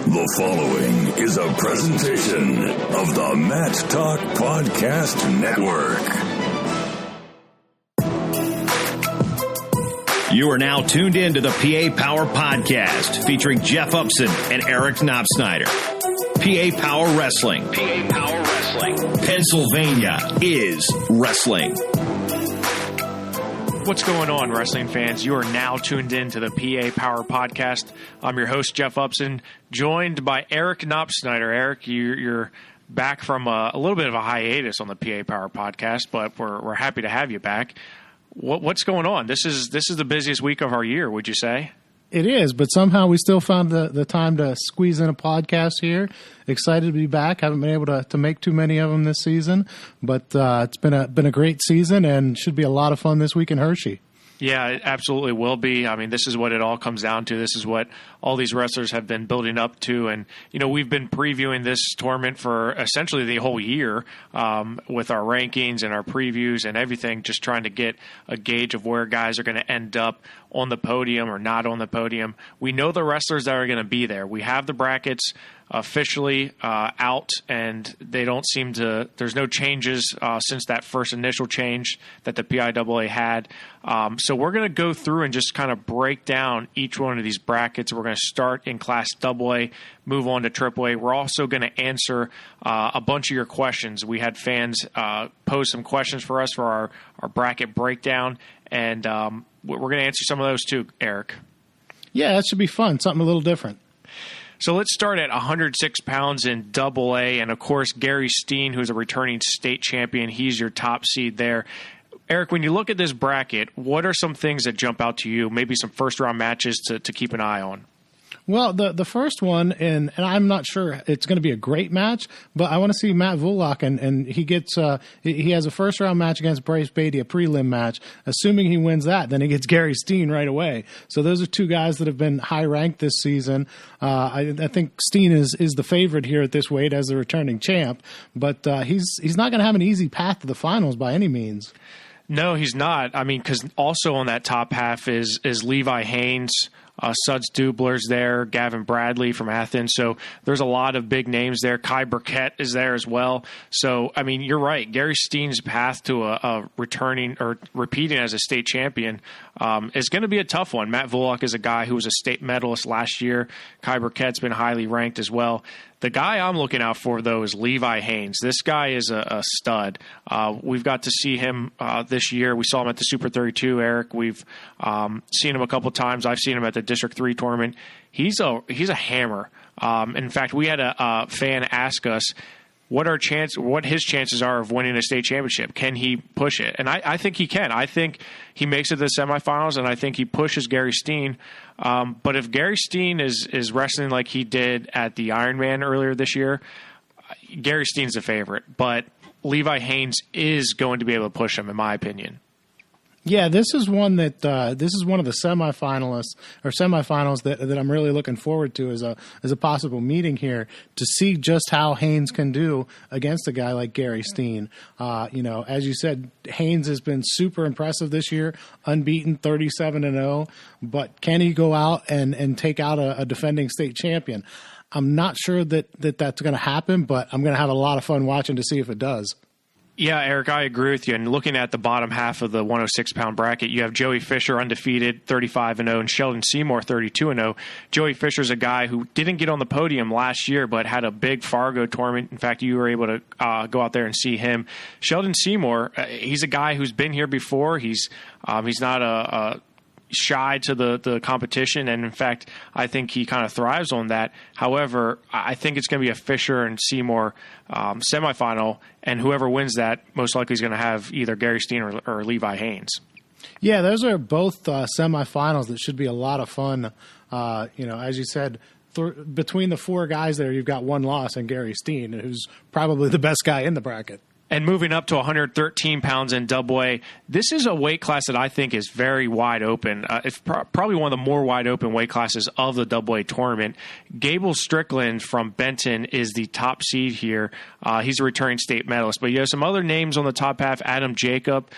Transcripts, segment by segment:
The following is a presentation of the Mat Talk Podcast Network. You are now tuned in to the PIAA Podcast featuring Jeff Upson and Eric Knopsynder. PIAA Wrestling. PIAA Wrestling. Pennsylvania is wrestling. What's going on, wrestling fans? You are now tuned in to the PIAA Podcast. I'm your host, Jeff Upson, joined by Eric Knopsynder. Eric, you're back from a little bit of a hiatus on the PIAA Podcast, but we're happy to have you back. What's going on? This is the busiest week of our year, would you say? It is, but somehow we still found the time to squeeze in a podcast here. Excited to be back. Haven't been able to make too many of them this season, but it's been a great season and should be a lot of fun this week in Hershey. Yeah, it absolutely will be. I mean, this is what it all comes down to. This is what all these wrestlers have been building up to. And, you know, we've been previewing this tournament for essentially the whole year with our rankings and our previews and everything, just trying to get a gauge of where guys are going to end up on the podium or not on the podium. We know the wrestlers that are going to be there. We have the brackets officially out, and they don't seem to – there's no changes since that first initial change that the PIAA had. So we're going to go through and just kind of break down each one of these brackets. We're going to start in Class AA, move on to AAA. We're also going to answer a bunch of your questions. We had fans pose some questions for us for our bracket breakdown, and we're going to answer some of those too, Eric. Yeah, that should be fun, something a little different. So let's start at 106 pounds in AA, and of course Gary Steen, who's a returning state champion, he's your top seed there. Eric, when you look at this bracket, what are some things that jump out to you, maybe some first-round matches to keep an eye on? Well, the first one, and I'm not sure it's going to be a great match, but I want to see Matt Vulock, and he gets he has a first round match against Bryce Beatty, a prelim match. Assuming he wins that, then he gets Gary Steen right away. So those are two guys that have been high ranked this season. I think Steen is the favorite here at this weight as the returning champ, but he's not going to have an easy path to the finals by any means. No, he's not. I mean, because also on that top half is Levi Haynes. Suds Dubler's there, Gavin Bradley from Athens. So there's a lot of big names there. Kai Burkett is there as well. So, I mean, you're right. Gary Steen's path to a returning or repeating as a state champion is going to be a tough one. Matt Vulock is a guy who was a state medalist last year. Kai Burkett's been highly ranked as well. The guy I'm looking out for, though, is Levi Haynes. This guy is a stud. We've got to see him this year. We saw him at the Super 32, Eric. We've seen him a couple times. I've seen him at the District 3 tournament. He's a hammer. In fact, we had a fan ask us what his chances are of winning a state championship. Can he push it? And I think he can. I think he makes it to the semifinals, and I think he pushes Gary Steen. But if Gary Steen is wrestling like he did at the Ironman earlier this year, Gary Steen's the favorite. But Levi Haynes is going to be able to push him, in my opinion. Yeah, this is one of the semifinals that I'm really looking forward to as a possible meeting here to see just how Haynes can do against a guy like Gary Steen. As you said, Haynes has been super impressive this year, unbeaten, 37-0. But can he go out and take out a defending state champion? I'm not sure that's going to happen, but I'm going to have a lot of fun watching to see if it does. Yeah, Eric, I agree with you. And looking at the bottom half of the 106-pound bracket, you have Joey Fisher undefeated, 35-0, and Sheldon Seymour, 32-0. Joey Fisher's a guy who didn't get on the podium last year, but had a big Fargo tournament. In fact, you were able to go out there and see him. Sheldon Seymour, he's a guy who's been here before. He's not a shy to the competition, and in fact, I think he kind of thrives on that. However, I think it's going to be a Fisher and Seymour semifinal, and whoever wins that most likely is going to have either Gary Steen or Levi Haynes. Yeah, those are both semifinals that should be a lot of fun. As you said, between the four guys there, you've got one loss in Gary Steen, who's probably the best guy in the bracket. And moving up to 113 pounds in double-A, this is a weight class that I think is very wide open. It's probably one of the more wide open weight classes of the double-A tournament. Gable Strickland from Benton is the top seed here. He's a returning state medalist. But you have some other names on the top half. Adam Jacob,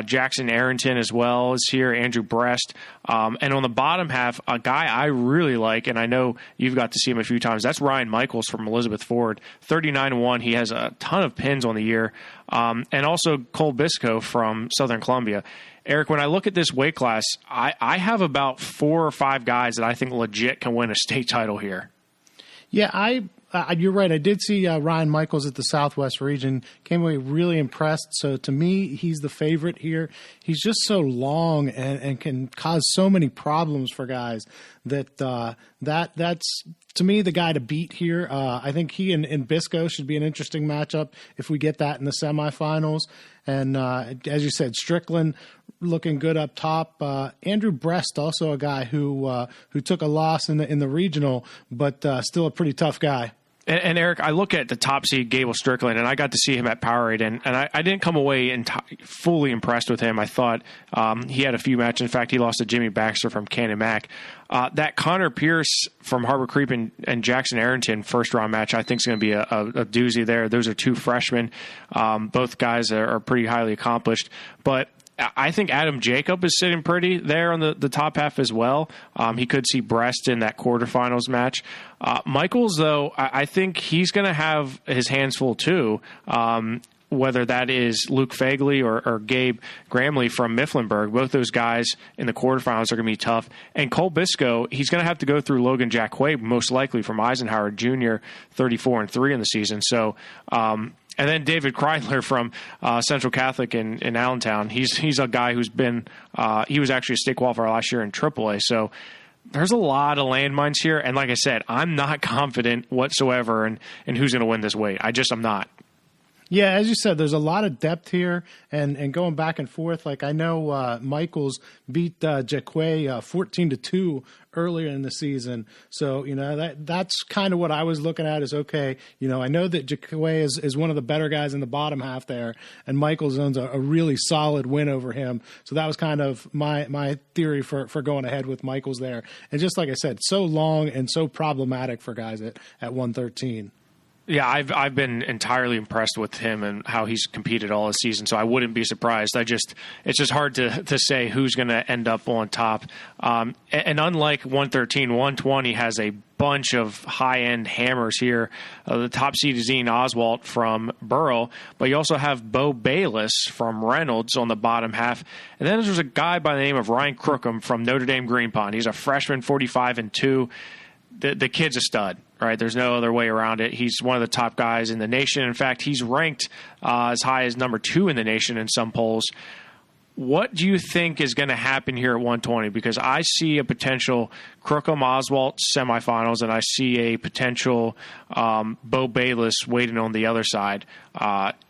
Jackson Arrington as well is here, Andrew Brest. And on the bottom half, a guy I really like, and I know you've got to see him a few times, that's Ryan Michaels from Elizabeth Ford. 39-1. He has a ton of pins on the year. And also Cole Bisco from Southern Columbia. Eric, when I look at this weight class, I have about 4 or 5 guys that I think legit can win a state title here. Yeah, you're right. I did see Ryan Michaels at the Southwest region. Came away really impressed. So to me, he's the favorite here. He's just so long and can cause so many problems for guys that that's to me the guy to beat here. I think he and Bisco should be an interesting matchup if we get that in the semifinals. And as you said, Strickland looking good up top. Andrew Brest, also a guy who took a loss in the regional, but still a pretty tough guy. And Eric, I look at the top seed, Gable Strickland, and I got to see him at Powerade, and I didn't come away fully impressed with him. I thought he had a few matches. In fact, he lost to Jimmy Baxter from Cannon Mac. That Connor Pierce from Harbor Creek and Jackson Arrington first-round match, I think is going to be a doozy there. Those are 2 freshmen. Both guys are pretty highly accomplished. But I think Adam Jacob is sitting pretty there on the top half as well. He could see Brest in that quarterfinals match. Michaels, though, I think he's going to have his hands full too, whether that is Luke Fagley or Gabe Gramley from Mifflinburg. Both those guys in the quarterfinals are going to be tough. And Cole Bisco, he's going to have to go through Logan Jacquet, most likely from Eisenhower Jr., 34-3 in the season. So, and then David Kreidler from Central Catholic in Allentown. He's a guy who's been he was actually a state qualifier last year in AAA. So there's a lot of landmines here. And like I said, I'm not confident whatsoever in who's going to win this weight. I'm not. Yeah, as you said, there's a lot of depth here, and going back and forth. Like I know Michaels beat Jacquet 14-2 earlier in the season, so that's kind of what I was looking at. Is okay, I know that Jacquet is one of the better guys in the bottom half there, and Michaels owns a really solid win over him. So that was kind of my theory for going ahead with Michaels there. And just like I said, so long and so problematic for guys at 113. Yeah, I've been entirely impressed with him and how he's competed all this season, so I wouldn't be surprised. It's just hard to say who's going to end up on top. And unlike 113, 120 has a bunch of high-end hammers here. The top seed is Ian Oswalt from Burrell, but you also have Bo Bayless from Reynolds on the bottom half. And then there's a guy by the name of Ryan Crookham from Notre Dame Green Pond. He's a freshman, 45-2. The kid's a stud, right? There's no other way around it. He's one of the top guys in the nation. In fact, he's ranked as high as number 2 in the nation in some polls. What do you think is going to happen here at 120? Because I see a potential Crookham-Oswalt semifinals, and I see a potential Bo Bayless waiting on the other side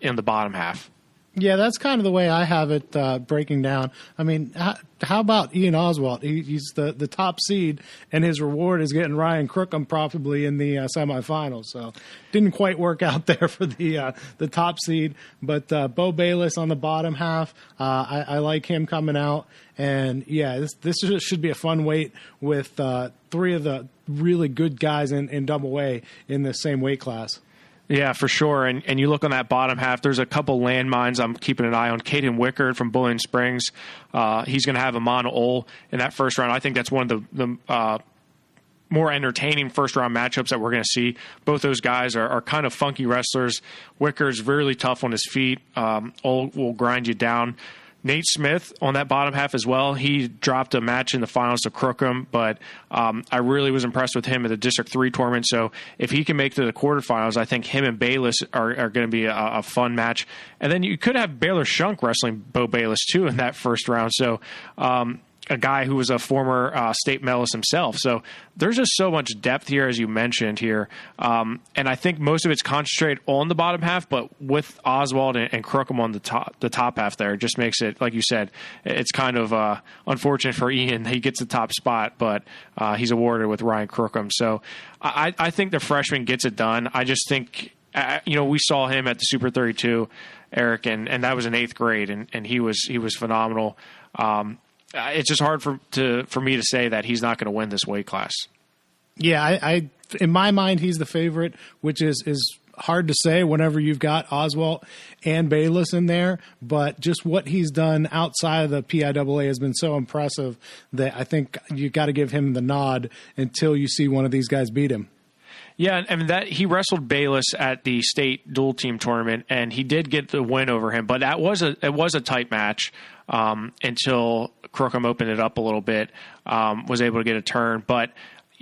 in the bottom half. Yeah, that's kind of the way I have it breaking down. I mean, how about Ian Oswalt? He's the top seed, and his reward is getting Ryan Crookham probably in the semifinals. So didn't quite work out there for the top seed. But Bo Bayless on the bottom half, I like him coming out. And, yeah, this should be a fun weight with 3 of the really good guys in double-A in the same weight class. Yeah, for sure. And you look on that bottom half, there's a couple landmines I'm keeping an eye on. Caden Wickard from Bullion Springs. He's going to have Amon Ol in that first round. I think that's one of the more entertaining first-round matchups that we're going to see. Both those guys are kind of funky wrestlers. Wickard's really tough on his feet. Ol will grind you down. Nate Smith on that bottom half as well. He dropped a match in the finals to Crookham, but I really was impressed with him at the District 3 tournament. So if he can make it to the quarterfinals, I think him and Bayless are going to be a fun match. And then you could have Baylor Shunk wrestling Bo Bayless too in that first round. So a guy who was a former state medalist himself. So there's just so much depth here, as you mentioned here. And I think most of it's concentrated on the bottom half, but with Oswald and Crookham on the top half there, it just makes it, like you said, it's kind of unfortunate for Ian. He gets the top spot, but he's awarded with Ryan Crookham. So I think the freshman gets it done. I just think, we saw him at the Super 32. Eric, and that was in 8th grade, and he was phenomenal. It's just hard for me to say that he's not going to win this weight class. Yeah, I in my mind he's the favorite, which is hard to say whenever you've got Oswalt and Bayless in there, but just what he's done outside of the PIAA has been so impressive that I think you got to give him the nod until you see one of these guys beat him. Yeah, I mean that he wrestled Bayless at the state dual team tournament, and he did get the win over him. But it was a tight match until Crookham opened it up a little bit, was able to get a turn. But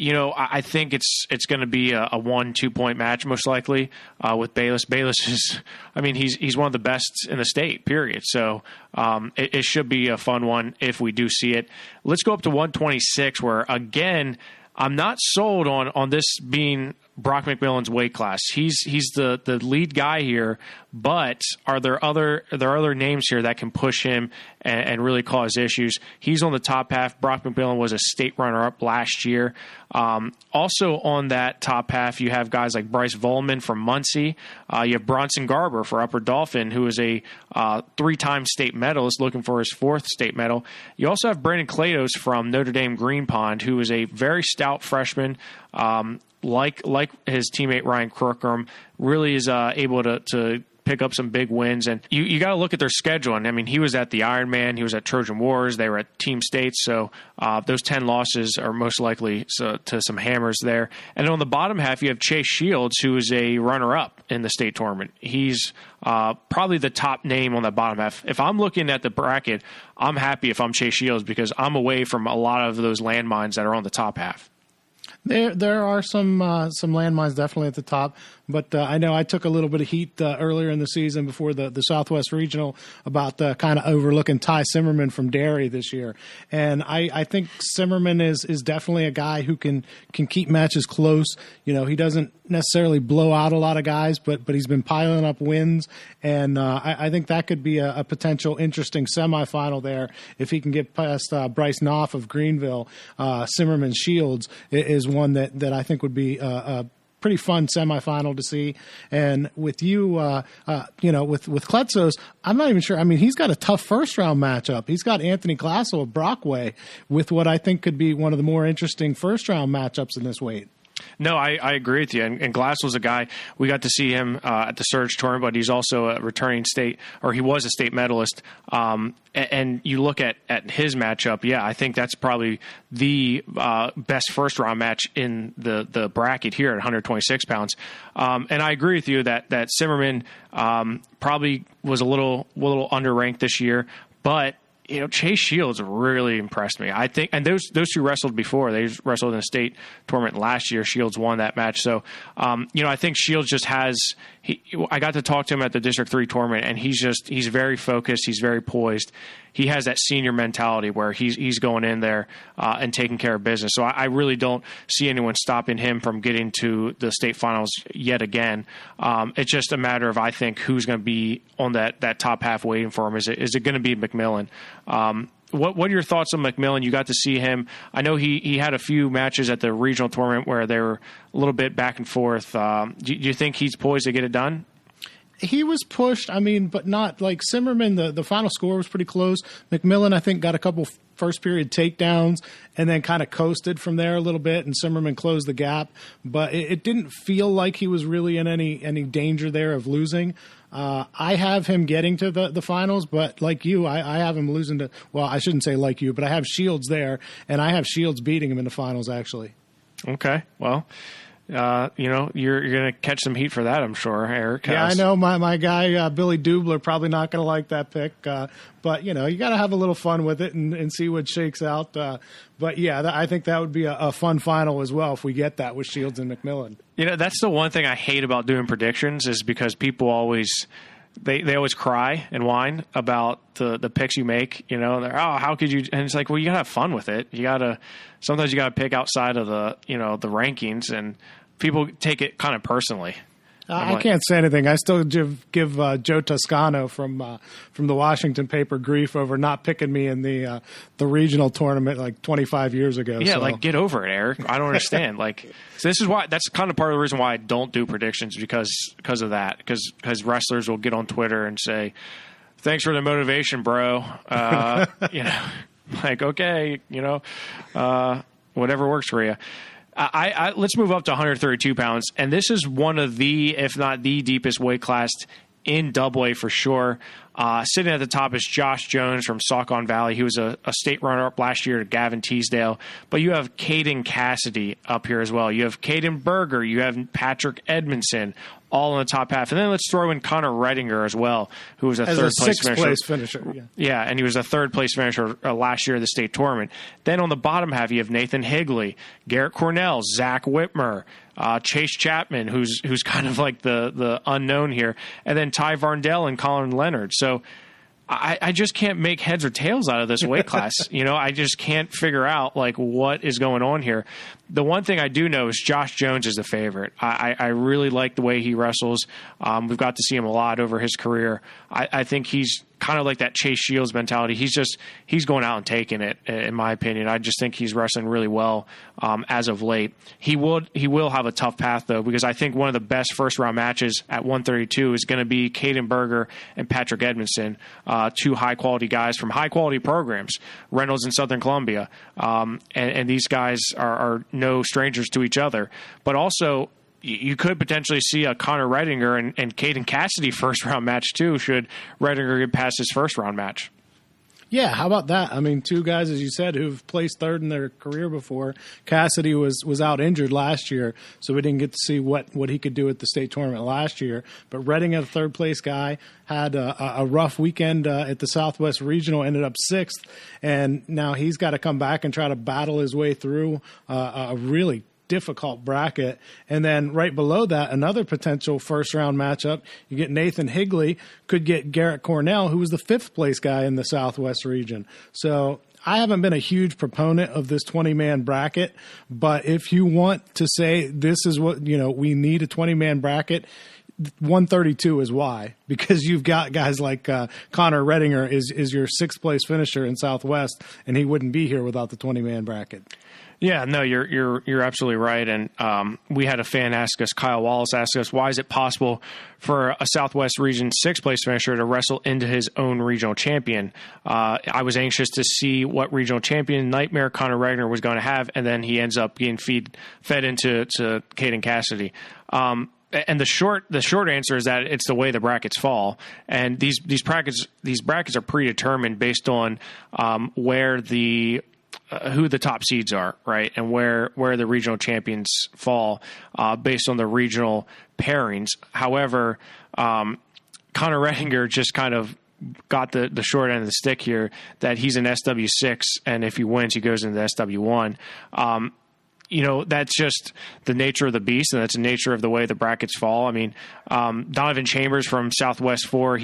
I think it's going to be a 1-2 point match most likely with Bayless. Bayless is, he's one of the best in the state, period. So it should be a fun one if we do see it. Let's go up to 126, where again I'm not sold on this being Brock McMillan's weight class. He's the lead guy here, but there are other names here that can push him and really cause issues. He's on the top half. Brock McMillan was a state runner-up last year. Also on that top half, you have guys like Bryce Volman from Muncie. You have Bronson Garber for Upper Dauphin, who is a 3-time state medalist looking for his 4th state medal. You also have Brandon Klados from Notre Dame Green Pond, who is a very stout freshman. Like his teammate Ryan Crookham, really is able to pick up some big wins. And you got to look at their schedule. And he was at the Ironman, he was at Trojan Wars, they were at Team States. So those 10 losses are most likely to some hammers there. And on the bottom half, you have Chase Shields, who is a runner-up in the state tournament. He's probably the top name on that bottom half. If I'm looking at the bracket, I'm happy if I'm Chase Shields because I'm away from a lot of those landmines that are on the top half. There are some landmines definitely at the top, but I know I took a little bit of heat earlier in the season before the Southwest Regional about kind of overlooking Ty Simmerman from Derry this year, and I think Simmerman is definitely a guy who can keep matches close. He doesn't necessarily blow out a lot of guys, but he's been piling up wins, and I think that could be a potential interesting semifinal there if he can get past Bryce Knopf of Greenville. Simmerman Shields is one that I think would be a pretty fun semifinal to see. And with you, with Kletsos, I'm not even sure. He's got a tough first round matchup. He's got Anthony Glassel of Brockway with what I think could be one of the more interesting first round matchups in this weight. No, I agree with you. And Glassel's a guy, we got to see him at the Surge tournament, but he's also a returning state, or he was a state medalist. And you look at his matchup, yeah, I think that's probably the best first round match in the bracket here at 126 pounds. And I agree with you that Simmerman probably was a little underranked this year, but Chase Shields really impressed me. I think, and those two wrestled before. They wrestled in a state tournament last year. Shields won that match. So, I think Shields just has. I got to talk to him at the District 3 tournament, and he's very focused. He's very poised. He has that senior mentality where he's going in there and taking care of business. So I really don't see anyone stopping him from getting to the state finals yet again. It's just a matter of, I think, who's going to be on that top half waiting for him. Is it going to be McMillan? What are your thoughts on McMillan? You got to see him. I know he had a few matches at the regional tournament where they were a little bit back and forth. Do you think he's poised to get it done? He was pushed, but not like Simmerman. The final score was pretty close. McMillan, I think, got a couple first period takedowns and then kind of coasted from there a little bit, and Simmerman closed the gap. But it didn't feel like he was really in any danger there of losing. I have him getting to the finals, but like you, I have him losing to, well, I shouldn't say like you, but I have Shields there, and I have Shields beating him in the finals, actually. Okay, well, you're going to catch some heat for that, I'm sure, Eric. Yeah, I know my guy, Billy Dubler, probably not going to like that pick, but, you got to have a little fun with it and see what shakes out. But, yeah, I think that would be a fun final as well if we get that with Shields and McMillan. That's the one thing I hate about doing predictions is because people always they always cry and whine about the picks you make. They're, how could you? And it's like, well, you gotta have fun with it. Sometimes you gotta pick outside of the the rankings, and people take it kind of personally. I can't say anything. I still give Joe Toscano from the Washington paper grief over not picking me in the regional tournament like 25 years ago. Yeah, so. like get over it, Eric. I don't understand. So this is why that's kind of part of the reason why I don't do predictions because of that. Because wrestlers will get on Twitter and say, "Thanks for the motivation, bro." Okay, whatever works for you. Let's move up to 132 pounds, and this is one of the, if not the deepest weight class in AA for sure. Sitting at the top is Josh Jones from Saucon Valley. He was a state runner-up last year to Gavin Teasdale. But you have Caden Cassidy up here as well. You have Caden Berger. You have Patrick Edmondson, all in the top half. And then let's throw in Connor Redinger as well, who was a third-place finisher. Yeah, and he was a third-place finisher last year of the state tournament. Then on the bottom half, you have Nathan Higley, Garrett Cornell, Zach Whitmer, Chase Chapman, who's kind of like the unknown here, and then Ty Varndell and Colin Leonard. So I just can't make heads or tails out of this weight class. I just can't figure out what is going on here. The one thing I do know is Josh Jones is the favorite. I really like the way he wrestles. We've got to see him a lot over his career. I think he's kind of like that Chase Shields mentality. He's going out and taking it, in my opinion. I just think he's wrestling really well as of late. He will have a tough path, though, because I think one of the best first-round matches at 132 is going to be Caden Berger and Patrick Edmondson, two high-quality guys from high-quality programs, Reynolds and Southern Columbia. And these guys are no strangers to each other. But also, you could potentially see a Connor Redinger and Caden Cassidy first-round match, too, should Redinger get past his first-round match. Yeah, how about that? I mean, two guys, as you said, who've placed third in their career before. Cassidy was out injured last year, so we didn't get to see what he could do at the state tournament last year. But Redinger, a third-place guy, had a rough weekend at the Southwest Regional, ended up sixth, and now he's got to come back and try to battle his way through a really difficult bracket. And then right below that, another potential first-round matchup. You get Nathan Higley, could get Garrett Cornell, who was the fifth-place guy in the Southwest region. So I haven't been a huge proponent of this 20-man bracket, but if you want to say this is what, we need a 20-man bracket, 132 is why, because you've got guys like Connor Redinger is your sixth-place finisher in Southwest, and he wouldn't be here without the 20-man bracket. Yeah, no, you're absolutely right. And we had a fan ask us, Kyle Wallace asked us, why is it possible for a Southwest Region sixth-place finisher to wrestle into his own regional champion? I was anxious to see what regional champion nightmare Connor Redinger was going to have, and then he ends up getting fed into Caden Cassidy. And the short answer is that it's the way the brackets fall, and these brackets are predetermined based on where who the top seeds are, right, and where the regional champions fall based on the regional pairings. However, Connor Redinger just kind of got the short end of the stick here, that he's an SW6, and if he wins, he goes into SW1. That's just the nature of the beast, and that's the nature of the way the brackets fall. I mean, Donovan Chambers from Southwest 4,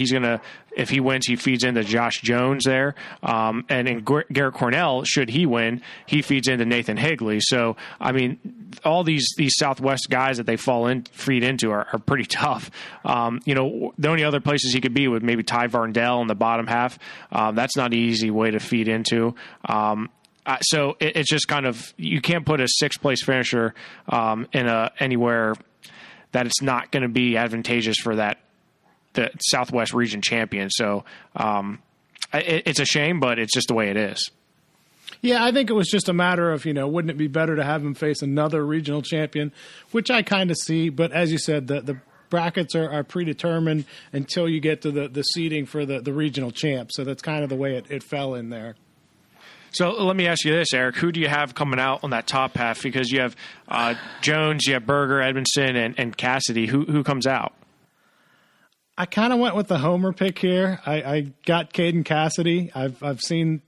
if he wins, he feeds into Josh Jones there. And in Garrett Cornell, should he win, he feeds into Nathan Higley. So, I mean, all these Southwest guys that they feed into are pretty tough. The only other places he could be would maybe Ty Varndell in the bottom half. That's not an easy way to feed into. So it's just kind of, you can't put a sixth-place finisher anywhere that it's not going to be advantageous for the Southwest region champion. So it's a shame, but it's just the way it is. Yeah, I think it was just a matter of, wouldn't it be better to have him face another regional champion, which I kind of see. But as you said, the brackets are predetermined until you get to the seeding for the regional champ. So that's kind of the way it fell in there. So let me ask you this, Eric. Who do you have coming out on that top half? Because you have Jones, you have Berger, Edmondson, and Cassidy. Who comes out? I kind of went with the homer pick here. I got Caden Cassidy. I've seen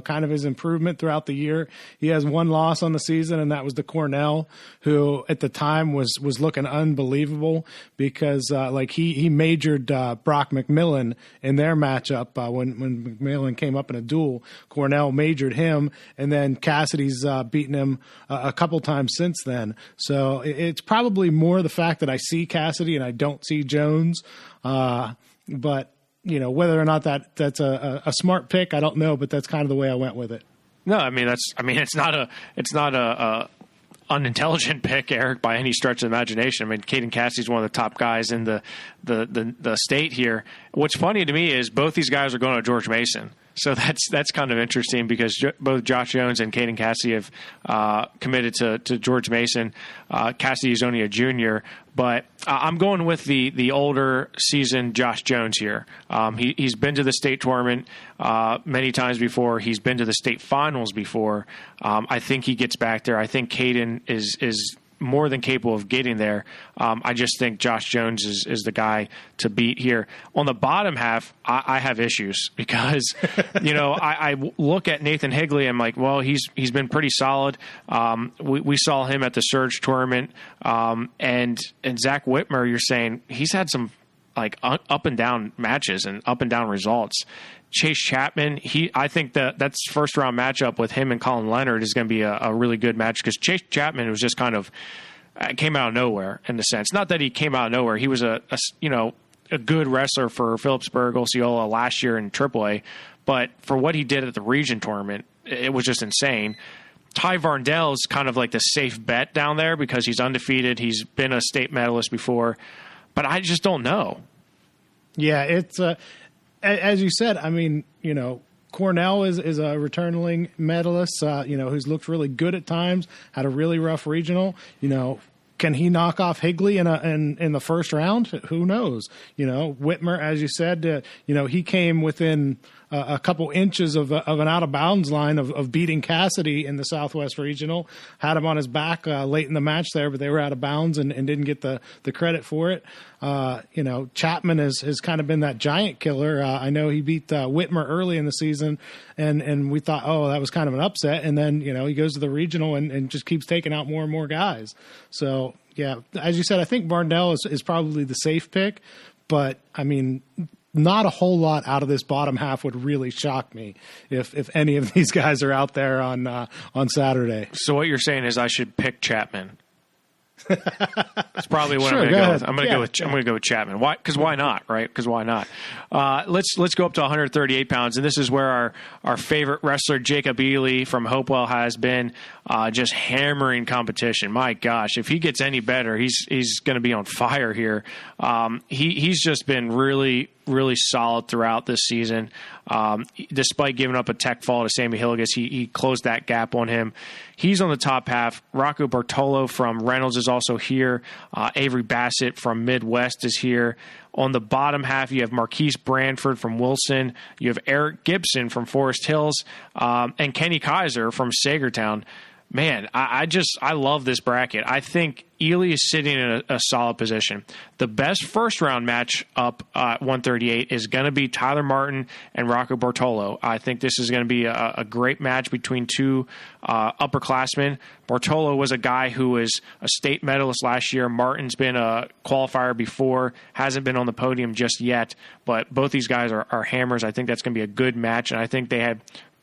kind of his improvement throughout the year. He has one loss on the season, and that was to Cornell, who at the time was looking unbelievable because he majored Brock McMillan in their matchup when McMillan came up in a duel. Cornell majored him, and then Cassidy's beaten him a couple times since then. So it's probably more the fact that I see Cassidy and I don't see Jones, but whether or not that's a smart pick, I don't know, but that's kind of the way I went with it. No, it's not a unintelligent pick, Eric, by any stretch of the imagination. I mean, Caden Cassidy's one of the top guys in the state here. What's funny to me is both these guys are going to George Mason. So that's kind of interesting because both Josh Jones and Caden Cassidy have committed to George Mason. Cassidy is only a junior, but I'm going with the older seasoned Josh Jones here. He's been to the state tournament many times before. He's been to the state finals before. I think he gets back there. I think Caden is more than capable of getting there. I just think Josh Jones is the guy to beat here. On the bottom half, I have issues because, I look at Nathan Higley. I'm like, well, he's been pretty solid. We saw him at the Surge tournament. And Zach Whitmer, you're saying he's had some up and down matches and up and down results. Chase Chapman, I think that's first round matchup with him and Colin Leonard is going to be a really good match because Chase Chapman was just kind of came out of nowhere in the sense. Not that he came out of nowhere. He was a good wrestler for Phillipsburg, Osceola last year in AAA, but for what he did at the region tournament, it was just insane. Ty Varndell is kind of like the safe bet down there because he's undefeated. He's been a state medalist before, but I just don't know. Yeah, it's as you said, I mean, Cornell is a returning medalist, who's looked really good at times, had a really rough regional. Can he knock off Higley in the first round? Who knows? Whitmer, as you said, he came within a couple inches of an out of bounds line of beating Cassidy in the Southwest Regional. Had him on his back late in the match there, but they were out of bounds and didn't get the credit for it. Chapman has kind of been that giant killer. I know he beat Whitmer early in the season, and we thought, oh, that was kind of an upset. And then he goes to the regional and just keeps taking out more and more guys. So yeah, as you said, I think Varndell is probably the safe pick, but I mean, not a whole lot out of this bottom half would really shock me if any of these guys are out there on Saturday. So what you're saying is I should pick Chapman. That's probably what sure, I'm going to go with. Ahead. I'm going to go with Chapman. Why? Because why not? Right? Because why not? Let's go up to 138 pounds, and this is where our favorite wrestler Jacob Ely from Hopewell has been just hammering competition. My gosh, if he gets any better, he's going to be on fire here. He's just been really solid throughout this season. Despite giving up a tech fall to Sammy Hilligus, he closed that gap on him. He's on the top half. Rocco Bartolo from Reynolds is also here. Avery Bassett from Midwest is here. On the bottom half, you have Marquise Branford from Wilson. You have Eric Gibson from Forest Hills, and Kenny Kaiser from Sagertown. Man, I love this bracket. I think Ely is sitting in a solid position. The best first-round match up at 138 is going to be Tyler Martin and Rocco Bartolo. I think this is going to be a great match between two upperclassmen. Bartolo was a guy who was a state medalist last year. Martin's been a qualifier before, hasn't been on the podium just yet, but both these guys are hammers. I think that's going to be a good match, and I think they had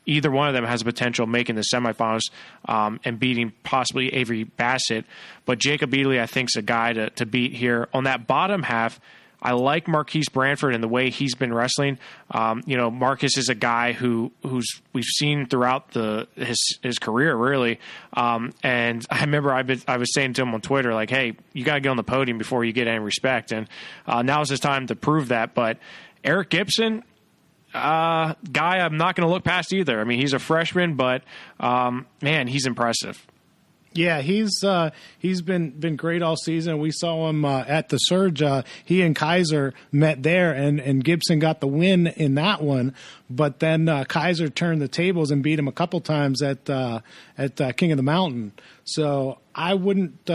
either one of them has a potential of making the semifinals and beating possibly Avery Bassett. But Jacob Ely, I think, is a guy to beat here. On that bottom half, I like Marquise Branford and the way he's been wrestling. Marcus is a guy who's we've seen throughout his career, really. And I remember I was saying to him on Twitter, like, hey, you got to get on the podium before you get any respect. And now is his time to prove that. But Eric Gibson, guy I'm not going to look past either. I mean, he's a freshman, but man, he's impressive. Yeah, he's been great all season. We saw him at the Surge. He and Kaiser met there, and Gibson got the win in that one. But then Kaiser turned the tables and beat him a couple times at King of the Mountain. So I wouldn't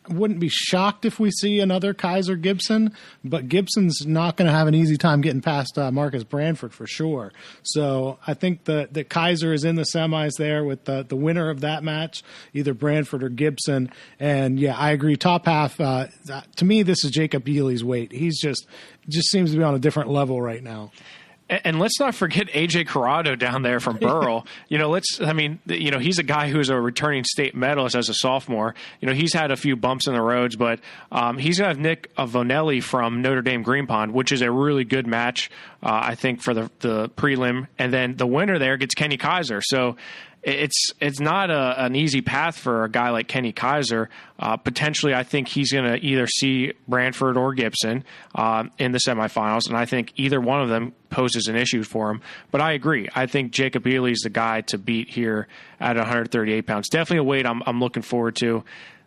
wouldn't be shocked if we see another Kaiser Gibson, but Gibson's not going to have an easy time getting past Marcus Branford for sure. So I think that Kaiser is in the semis there with the winner of that match, either Branford or Gibson. And yeah, I agree. Top half, to me, this is Jacob Ely's weight. He's just seems to be on a different level right now. And let's not forget AJ Corrado down there from Burrell. He's a guy who's a returning state medalist as a sophomore. He's had a few bumps in the roads, but he's going to have Nick Vonelli from Notre Dame Green Pond, which is a really good match, I think, for the prelim. And then the winner there gets Kenny Kaiser. So it's not an easy path for a guy like Kenny Kaiser. Potentially, I think he's going to either see Branford or Gibson in the semifinals, and I think either one of them poses an issue for him. But I agree. I think Jacob Ely is the guy to beat here at 138 pounds. Definitely a weight I'm looking forward to.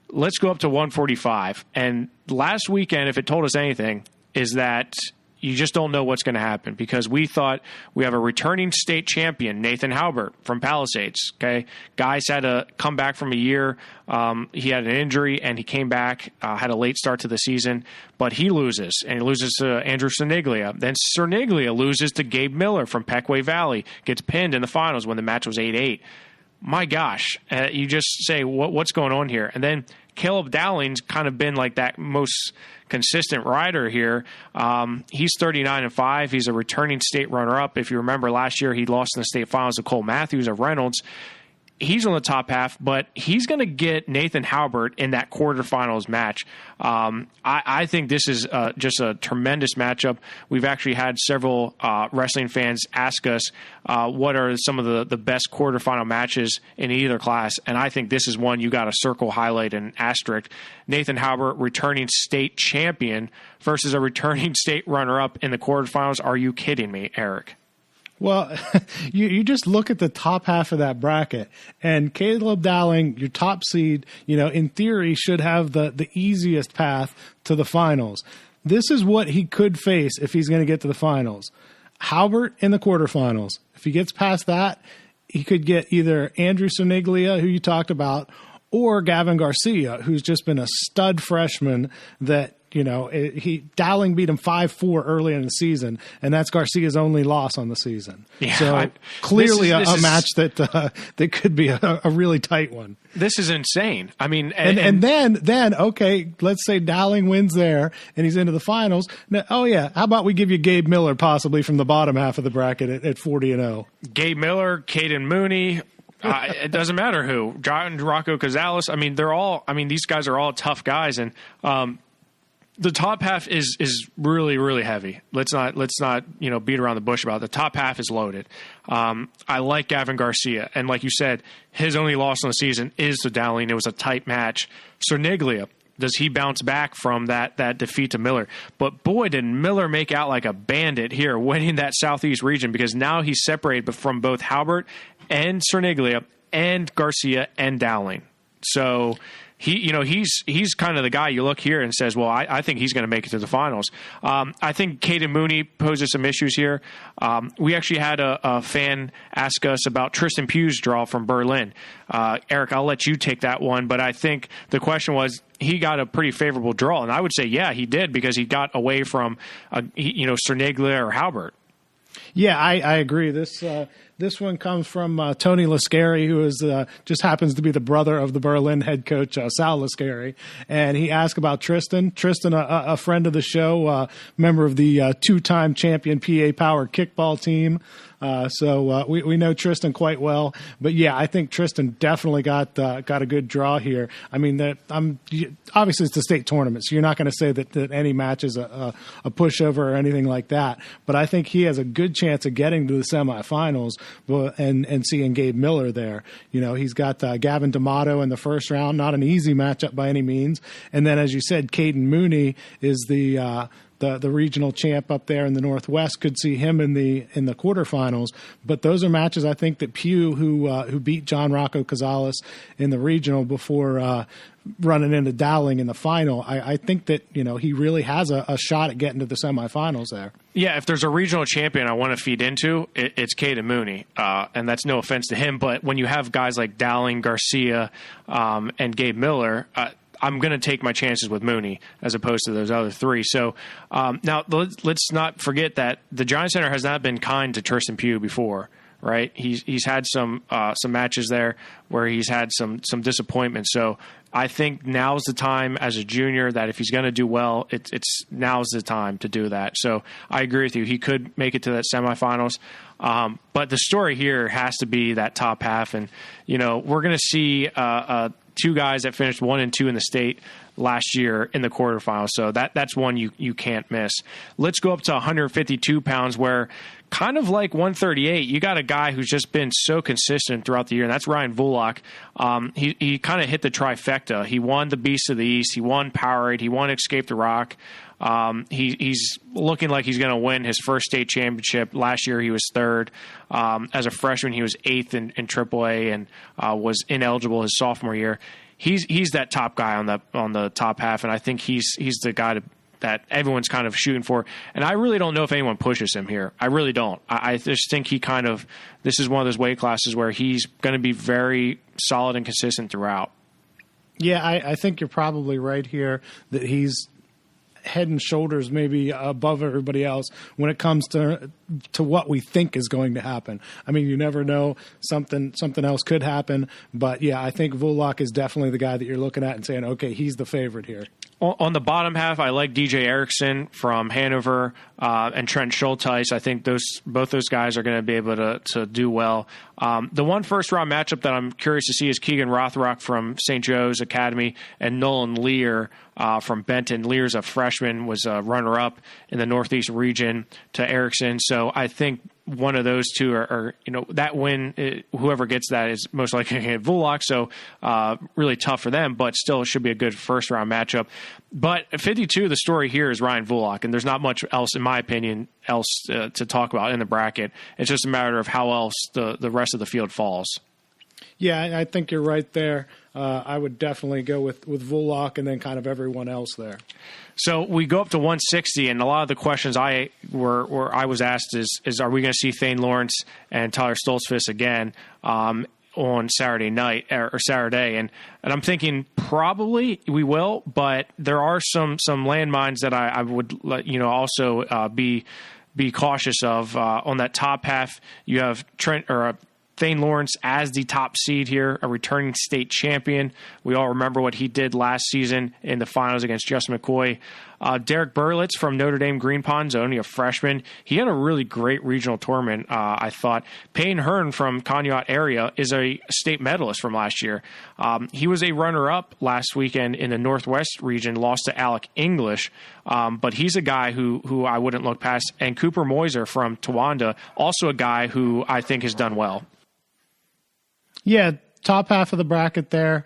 Let's go up to 145. And last weekend, if it told us anything, is that you just don't know what's going to happen, because we thought we have a returning state champion, Nathan Halbert from Palisades. Okay, guys had to come back from a year. He had an injury and he came back, had a late start to the season, but he loses, and he loses to Andrew Cerniglia. Then Cerniglia loses to Gabe Miller from Pequay Valley, gets pinned in the finals when the match was 8-8. My gosh, you just say, what's going on here? And then Caleb Dowling's kind of been like that most consistent rider here. He's 39-5. He's a returning state runner-up. If you remember last year, he lost in the state finals to Cole Matthews of Reynolds. He's on the top half, but he's going to get Nathan Halbert in that quarterfinals match. I think this is just a tremendous matchup. We've actually had several wrestling fans ask us what are some of the best quarterfinal matches in either class, and I think this is one you got to circle, highlight, and asterisk. Nathan Halbert, returning state champion, versus a returning state runner-up in the quarterfinals. Are you kidding me, Eric? Well, you just look at the top half of that bracket, and Caleb Dowling, your top seed, in theory should have the easiest path to the finals. This is what he could face if he's going to get to the finals. Halbert in the quarterfinals. If he gets past that, he could get either Andrew Cerniglia, who you talked about, or Gavin Garcia, who's just been a stud freshman that, Dowling beat him 5-4 early in the season, and that's Garcia's only loss on the season. Yeah, so clearly a match that could be a really tight one. This is insane. I mean, and then okay, let's say Dowling wins there and he's into the finals. Now, how about we give you Gabe Miller possibly from the bottom half of the bracket at 40-0? Gabe Miller, Caden Mooney. It doesn't matter who. John Rocco Gonzalez. I mean, these guys are all tough guys, and the top half is really, really heavy. Let's not beat around the bush about it. The top half is loaded. I like Gavin Garcia, and like you said, his only loss on the season is to Dowling. It was a tight match. Cerniglia, does he bounce back from that defeat to Miller? But boy, did Miller make out like a bandit here, winning that Southeast region, because now he's separated from both Halbert and Cerniglia and Garcia and Dowling. So he's kind of the guy you look here and says, well, I think he's going to make it to the finals. I think Caden Mooney poses some issues here. We actually had a fan ask us about Tristan Pugh's draw from Berlin. Eric, I'll let you take that one, but I think the question was, he got a pretty favorable draw, and I would say, yeah, he did, because he got away from Cerniglia or Halbert. Yeah, I agree. This one comes from Tony Lascari, who is just happens to be the brother of the Berlin head coach, Sal Lascari. And he asked about Tristan. Tristan, a friend of the show, member of the two-time champion PA Power kickball team. So we know Tristan quite well. But, yeah, I think Tristan definitely got a good draw here. I mean, obviously it's the state tournament, so you're not going to say that any match is a pushover or anything like that. But I think he has a good chance of getting to the semifinals and seeing Gabe Miller there. He's got Gavin D'Amato in the first round, not an easy matchup by any means. And then, as you said, Caden Mooney is the regional champ up there in the Northwest. Could see him in the quarterfinals. But those are matches I think that Pugh, who beat John Rocco Gonzalez in the regional before running into Dowling in the final, I think that he really has a shot at getting to the semifinals there. Yeah, if there's a regional champion I want to feed into, it's Caden Mooney, and that's no offense to him. But when you have guys like Dowling, Garcia, and Gabe Miller, I'm going to take my chances with Mooney as opposed to those other three. So now let's not forget that the Giants center has not been kind to Tristan Pugh before. Right, he's had some matches there where he's had some disappointment. So I think now's the time as a junior that if he's going to do well, it's now's the time to do that. So I agree with you. He could make it to that semifinals, but the story here has to be that top half. And we're going to see two guys that finished 1 and 2 in the state last year in the quarterfinals. So that's one you can't miss. Let's go up to 152 pounds where kind of like 138, you got a guy who's just been so consistent throughout the year, and that's Ryan Vulak. He kind of hit the trifecta. He won the Beast of the East. He won Powerade. He won Escape the Rock. He's looking like he's going to win his first state championship. Last year he was third. As a freshman, he was eighth in AAA and was ineligible his sophomore year. He's that top guy on the top half, and I think he's the guy that everyone's kind of shooting for. And I really don't know if anyone pushes him here. I really don't. I just think this is one of those weight classes where he's going to be very solid and consistent throughout. Yeah, I think you're probably right here that he's head and shoulders maybe above everybody else when it comes to what we think is going to happen. I mean, you never know. Something else could happen. But, yeah, I think Vulak is definitely the guy that you're looking at and saying, okay, he's the favorite here. On the bottom half, I like DJ Erickson from Hanover and Trent Schulteis. I think both those guys are going to be able to do well. The one first-round matchup that I'm curious to see is Keegan Rothrock from St. Joe's Academy and Nolan Lear from Benton. Lear's a freshman, was a runner-up in the Northeast region to Erickson. So I think one of those two are that win, whoever gets that is most likely going to get Vulak. So really tough for them, but still it should be a good first-round matchup. But 52, the story here is Ryan Vulak, and there's not much else, in my opinion, to talk about in the bracket. It's just a matter of how else the rest of the field falls. Yeah, I think you're right there. I would definitely go with Vulak and then kind of everyone else there. So we go up to 160, and a lot of the questions I was asked is are we going to see Thane Lawrence and Tyler Stoltzfus again on Saturday night or Saturday? And I'm thinking probably we will, but there are some landmines that I would also be cautious of. On that top half, you have Thane Lawrence as the top seed here, a returning state champion. We all remember what he did last season in the finals against Justin McCoy. Derek Berlitz from Notre Dame Green Ponds, only a freshman. He had a really great regional tournament, I thought. Payne Hearn from Conneaut area is a state medalist from last year. He was a runner-up last weekend in the Northwest region, lost to Alec English, but he's a guy who I wouldn't look past. And Cooper Moiser from Towanda, also a guy who I think has done well. Yeah, top half of the bracket there.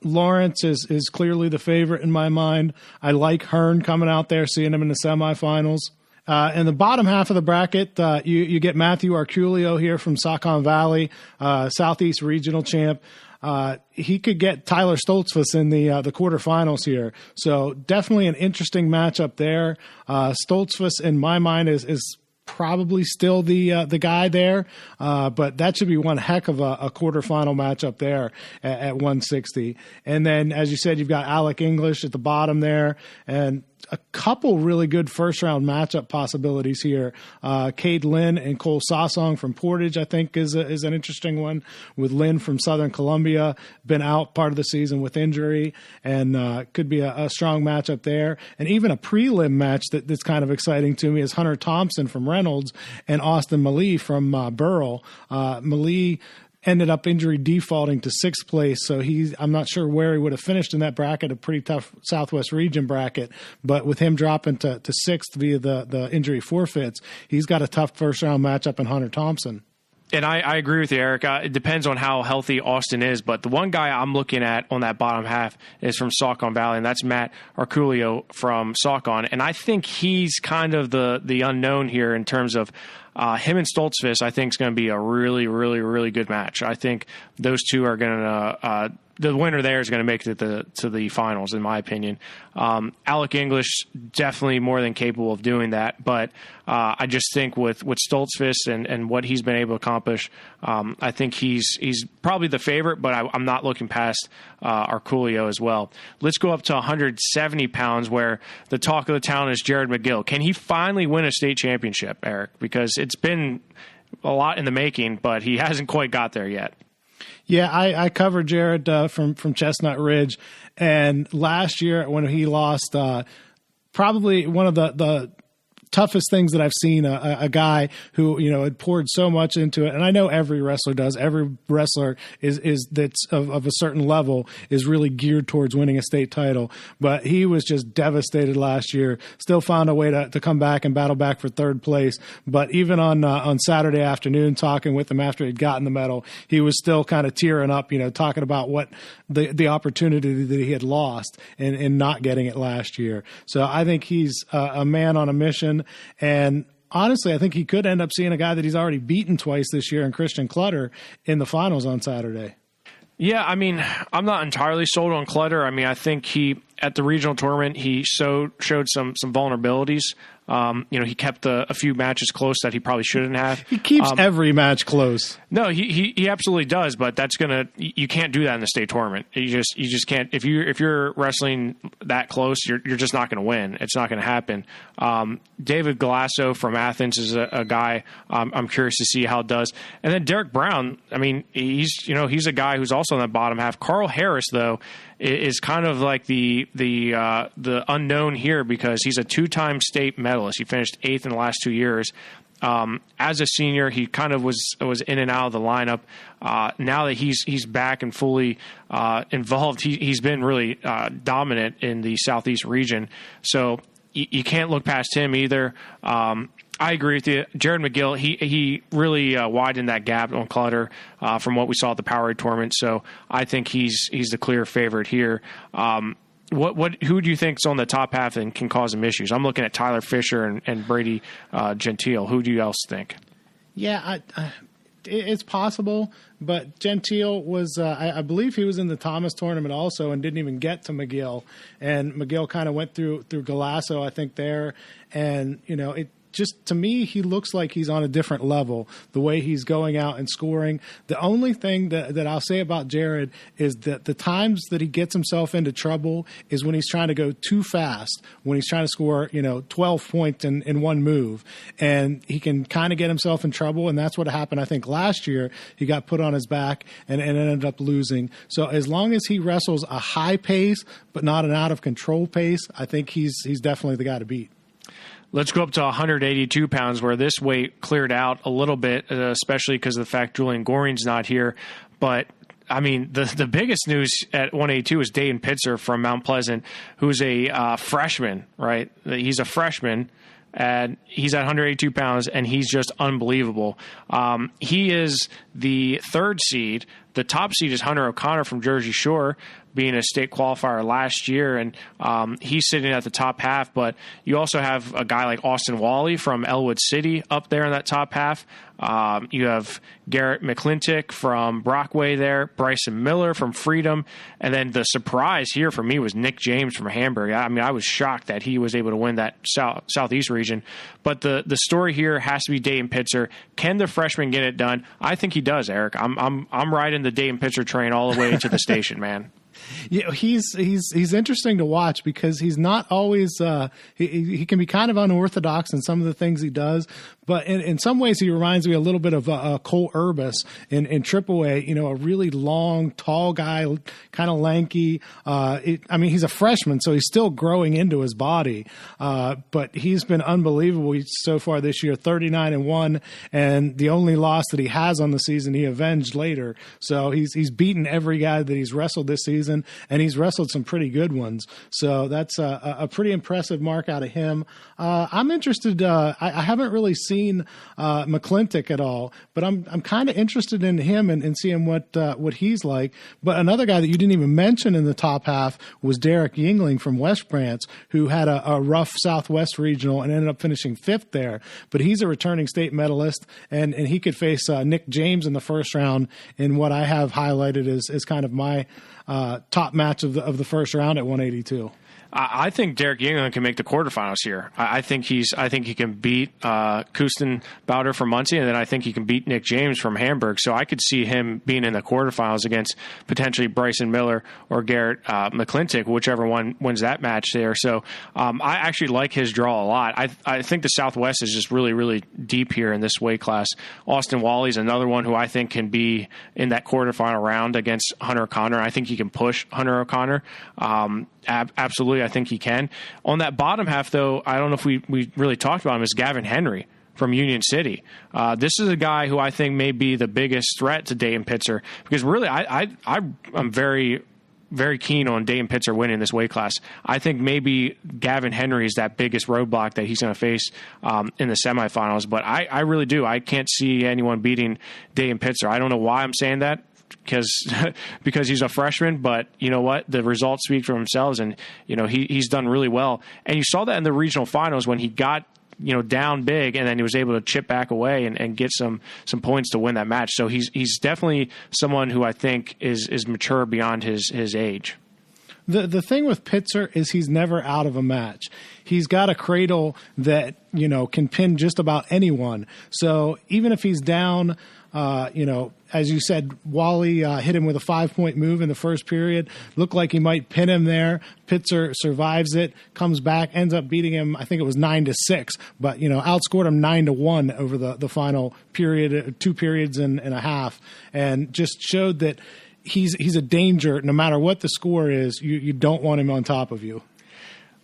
Lawrence is clearly the favorite in my mind. I like Hearn coming out there, seeing him in the semifinals. In the bottom half of the bracket, you get Matthew Arculio here from Saucon Valley, Southeast Regional champ. He could get Tyler Stoltzfus in the quarterfinals here. So definitely an interesting matchup there. Stoltzfus, in my mind, is probably still the guy there, but that should be one heck of a quarterfinal matchup there at 160. And then, as you said, you've got Alec English at the bottom there, and a couple really good first-round matchup possibilities here. Cade Lynn and Cole Sasong from Portage, I think, is an interesting one, with Lynn from Southern Columbia, been out part of the season with injury, and could be a strong matchup there. And even a prelim match that's kind of exciting to me is Hunter Thompson from Reynolds and Austin Malee from Burrell. Malee ended up injury defaulting to sixth place, so I'm not sure where he would have finished in that bracket, a pretty tough Southwest region bracket, but with him dropping to sixth via the injury forfeits, he's got a tough first-round matchup in Hunter Thompson. And I agree with you, Eric. It depends on how healthy Austin is, but the one guy I'm looking at on that bottom half is from Saucon Valley, and that's Matt Arculio from Saucon. And I think he's kind of the unknown here in terms of him and Stoltzfus, I think, is going to be a really, really, really good match. I think those two are going to the winner there is going to make it to the finals, in my opinion. Alec English, definitely more than capable of doing that, but I just think with Stoltzfus and what he's been able to accomplish, I think he's probably the favorite, but I'm not looking past Arculio as well. Let's go up to 170 pounds, where the talk of the town is Jared McGill. Can he finally win a state championship, Eric? Because it's been a lot in the making, but he hasn't quite got there yet. Yeah, I covered Jared from Chestnut Ridge, and last year when he lost, probably one of the toughest things that I've seen a guy who, had poured so much into it. And I know every wrestler does. Every wrestler is that's of a certain level is really geared towards winning a state title. But he was just devastated last year. Still found a way to come back and battle back for third place. But even on Saturday afternoon, talking with him after he'd gotten the medal, he was still kind of tearing up, talking about what the opportunity that he had lost in not getting it last year. So I think he's a man on a mission. And honestly, I think he could end up seeing a guy that he's already beaten twice this year in Christian Clutter in the finals on Saturday. Yeah, I mean, I'm not entirely sold on Clutter. I mean, I think at the regional tournament, he showed some vulnerabilities. He kept a few matches close that he probably shouldn't have. He keeps every match close. No, he absolutely does, but you can't do that in the state tournament. You just can't. If you're wrestling that close, you're just not going to win. It's not going to happen. David Galasso from Athens is a guy I'm curious to see how it does. And then Derek Brown, I mean, he's a guy who's also in that bottom half. Carl Harris, though, is kind of like the unknown here because he's a two-time state medalist. He finished 8th in the last 2 years. As a senior, he kind of was in and out of the lineup. Now that he's back and fully involved, he's been really dominant in the Southeast region. So you can't look past him either. I agree with you. Jared McGill, he really widened that gap on Clutter from what we saw at the Powerade tournament. So I think he's the clear favorite here. Who do you think is on the top half and can cause him issues? I'm looking at Tyler Fisher and Brady Gentile. Who do you else think? Yeah, it's possible, but Gentile was, I believe he was in the Thomas tournament also and didn't even get to McGill. And McGill kind of went through Galasso, I think, there. And, just to me, he looks like he's on a different level, the way he's going out and scoring. The only thing that I'll say about Jared is that the times that he gets himself into trouble is when he's trying to go too fast, when he's trying to score, 12 points in one move. And he can kind of get himself in trouble, and that's what happened, I think, last year. He got put on his back and ended up losing. So as long as he wrestles a high pace but not an out-of-control pace, I think he's definitely the guy to beat. Let's go up to 182 pounds, where this weight cleared out a little bit, especially because of the fact Julian Goring's not here. But, I mean, the biggest news at 182 is Dayton Pitzer from Mount Pleasant, who's a freshman, right? He's a freshman, and he's at 182 pounds, and he's just unbelievable. He is the third seed. The top seed is Hunter O'Connor from Jersey Shore, being a state qualifier last year, and he's sitting at the top half. But you also have a guy like Austin Wally from Elwood City up there in that top half. You have Garrett McClintock from Brockway there, Bryson Miller from Freedom, and then the surprise here for me was Nick James from Hamburg. I mean, I was shocked that he was able to win that Southeast region. But the story here has to be Dayton Pitzer. Can the freshman get it done? I think he does, Eric. I'm riding the Dayton Pitzer train all the way to the station, man. Yeah, he's interesting to watch because he's not always he can be kind of unorthodox in some of the things he does, but in some ways he reminds me a little bit of Cole Urbis in AAA. A really long, tall guy, kind of lanky. He's a freshman, so he's still growing into his body, but he's been unbelievable so far this year. 39-1, and the only loss that he has on the season he avenged later. So he's beaten every guy that he's wrestled this season. season, and he's wrestled some pretty good ones. So that's a pretty impressive mark out of him. I'm interested. I haven't really seen McClintock at all, but I'm kind of interested in him and seeing what he's like. But another guy that you didn't even mention in the top half was Derek Yingling from West Branch, who had a rough Southwest regional and ended up finishing 5th there. But he's a returning state medalist, and he could face Nick James in the first round in what I have highlighted as kind of my top match of the first round at 182. I think Derek Yingling can make the quarterfinals here. I think he can beat Kusten Bowder from Muncie, and then I think he can beat Nick James from Hamburg. So I could see him being in the quarterfinals against potentially Bryson Miller or Garrett McClintock, whichever one wins that match there. So I actually like his draw a lot. I think the Southwest is just really, really deep here in this weight class. Austin Wally's another one who I think can be in that quarterfinal round against Hunter O'Connor. I think he can push Hunter O'Connor. Absolutely, I think he can. On that bottom half, though, I don't know if we really talked about him, is Gavin Henry from Union City. This is a guy who I think may be the biggest threat to Dayton Pitzer, because really I'm very, very keen on Dayton Pitzer winning this weight class. I think maybe Gavin Henry is that biggest roadblock that he's going to face in the semifinals, but I really do. I can't see anyone beating Dayton Pitzer. I don't know why I'm saying that, because he's a freshman, but you know what? The results speak for themselves, and he's done really well. And you saw that in the regional finals when he got down big, and then he was able to chip back away and get some points to win that match. So he's definitely someone who I think is mature beyond his age. The thing with Pitzer is he's never out of a match. He's got a cradle that can pin just about anyone. So even if he's down, as you said, Wally hit him with a 5-point move in the first period. Looked like he might pin him there. Pitzer survives it, comes back, ends up beating him. I think it was 9-6, but outscored him 9-1 over the final period, 2 periods and a half, and just showed that he's a danger no matter what the score is. You don't want him on top of you.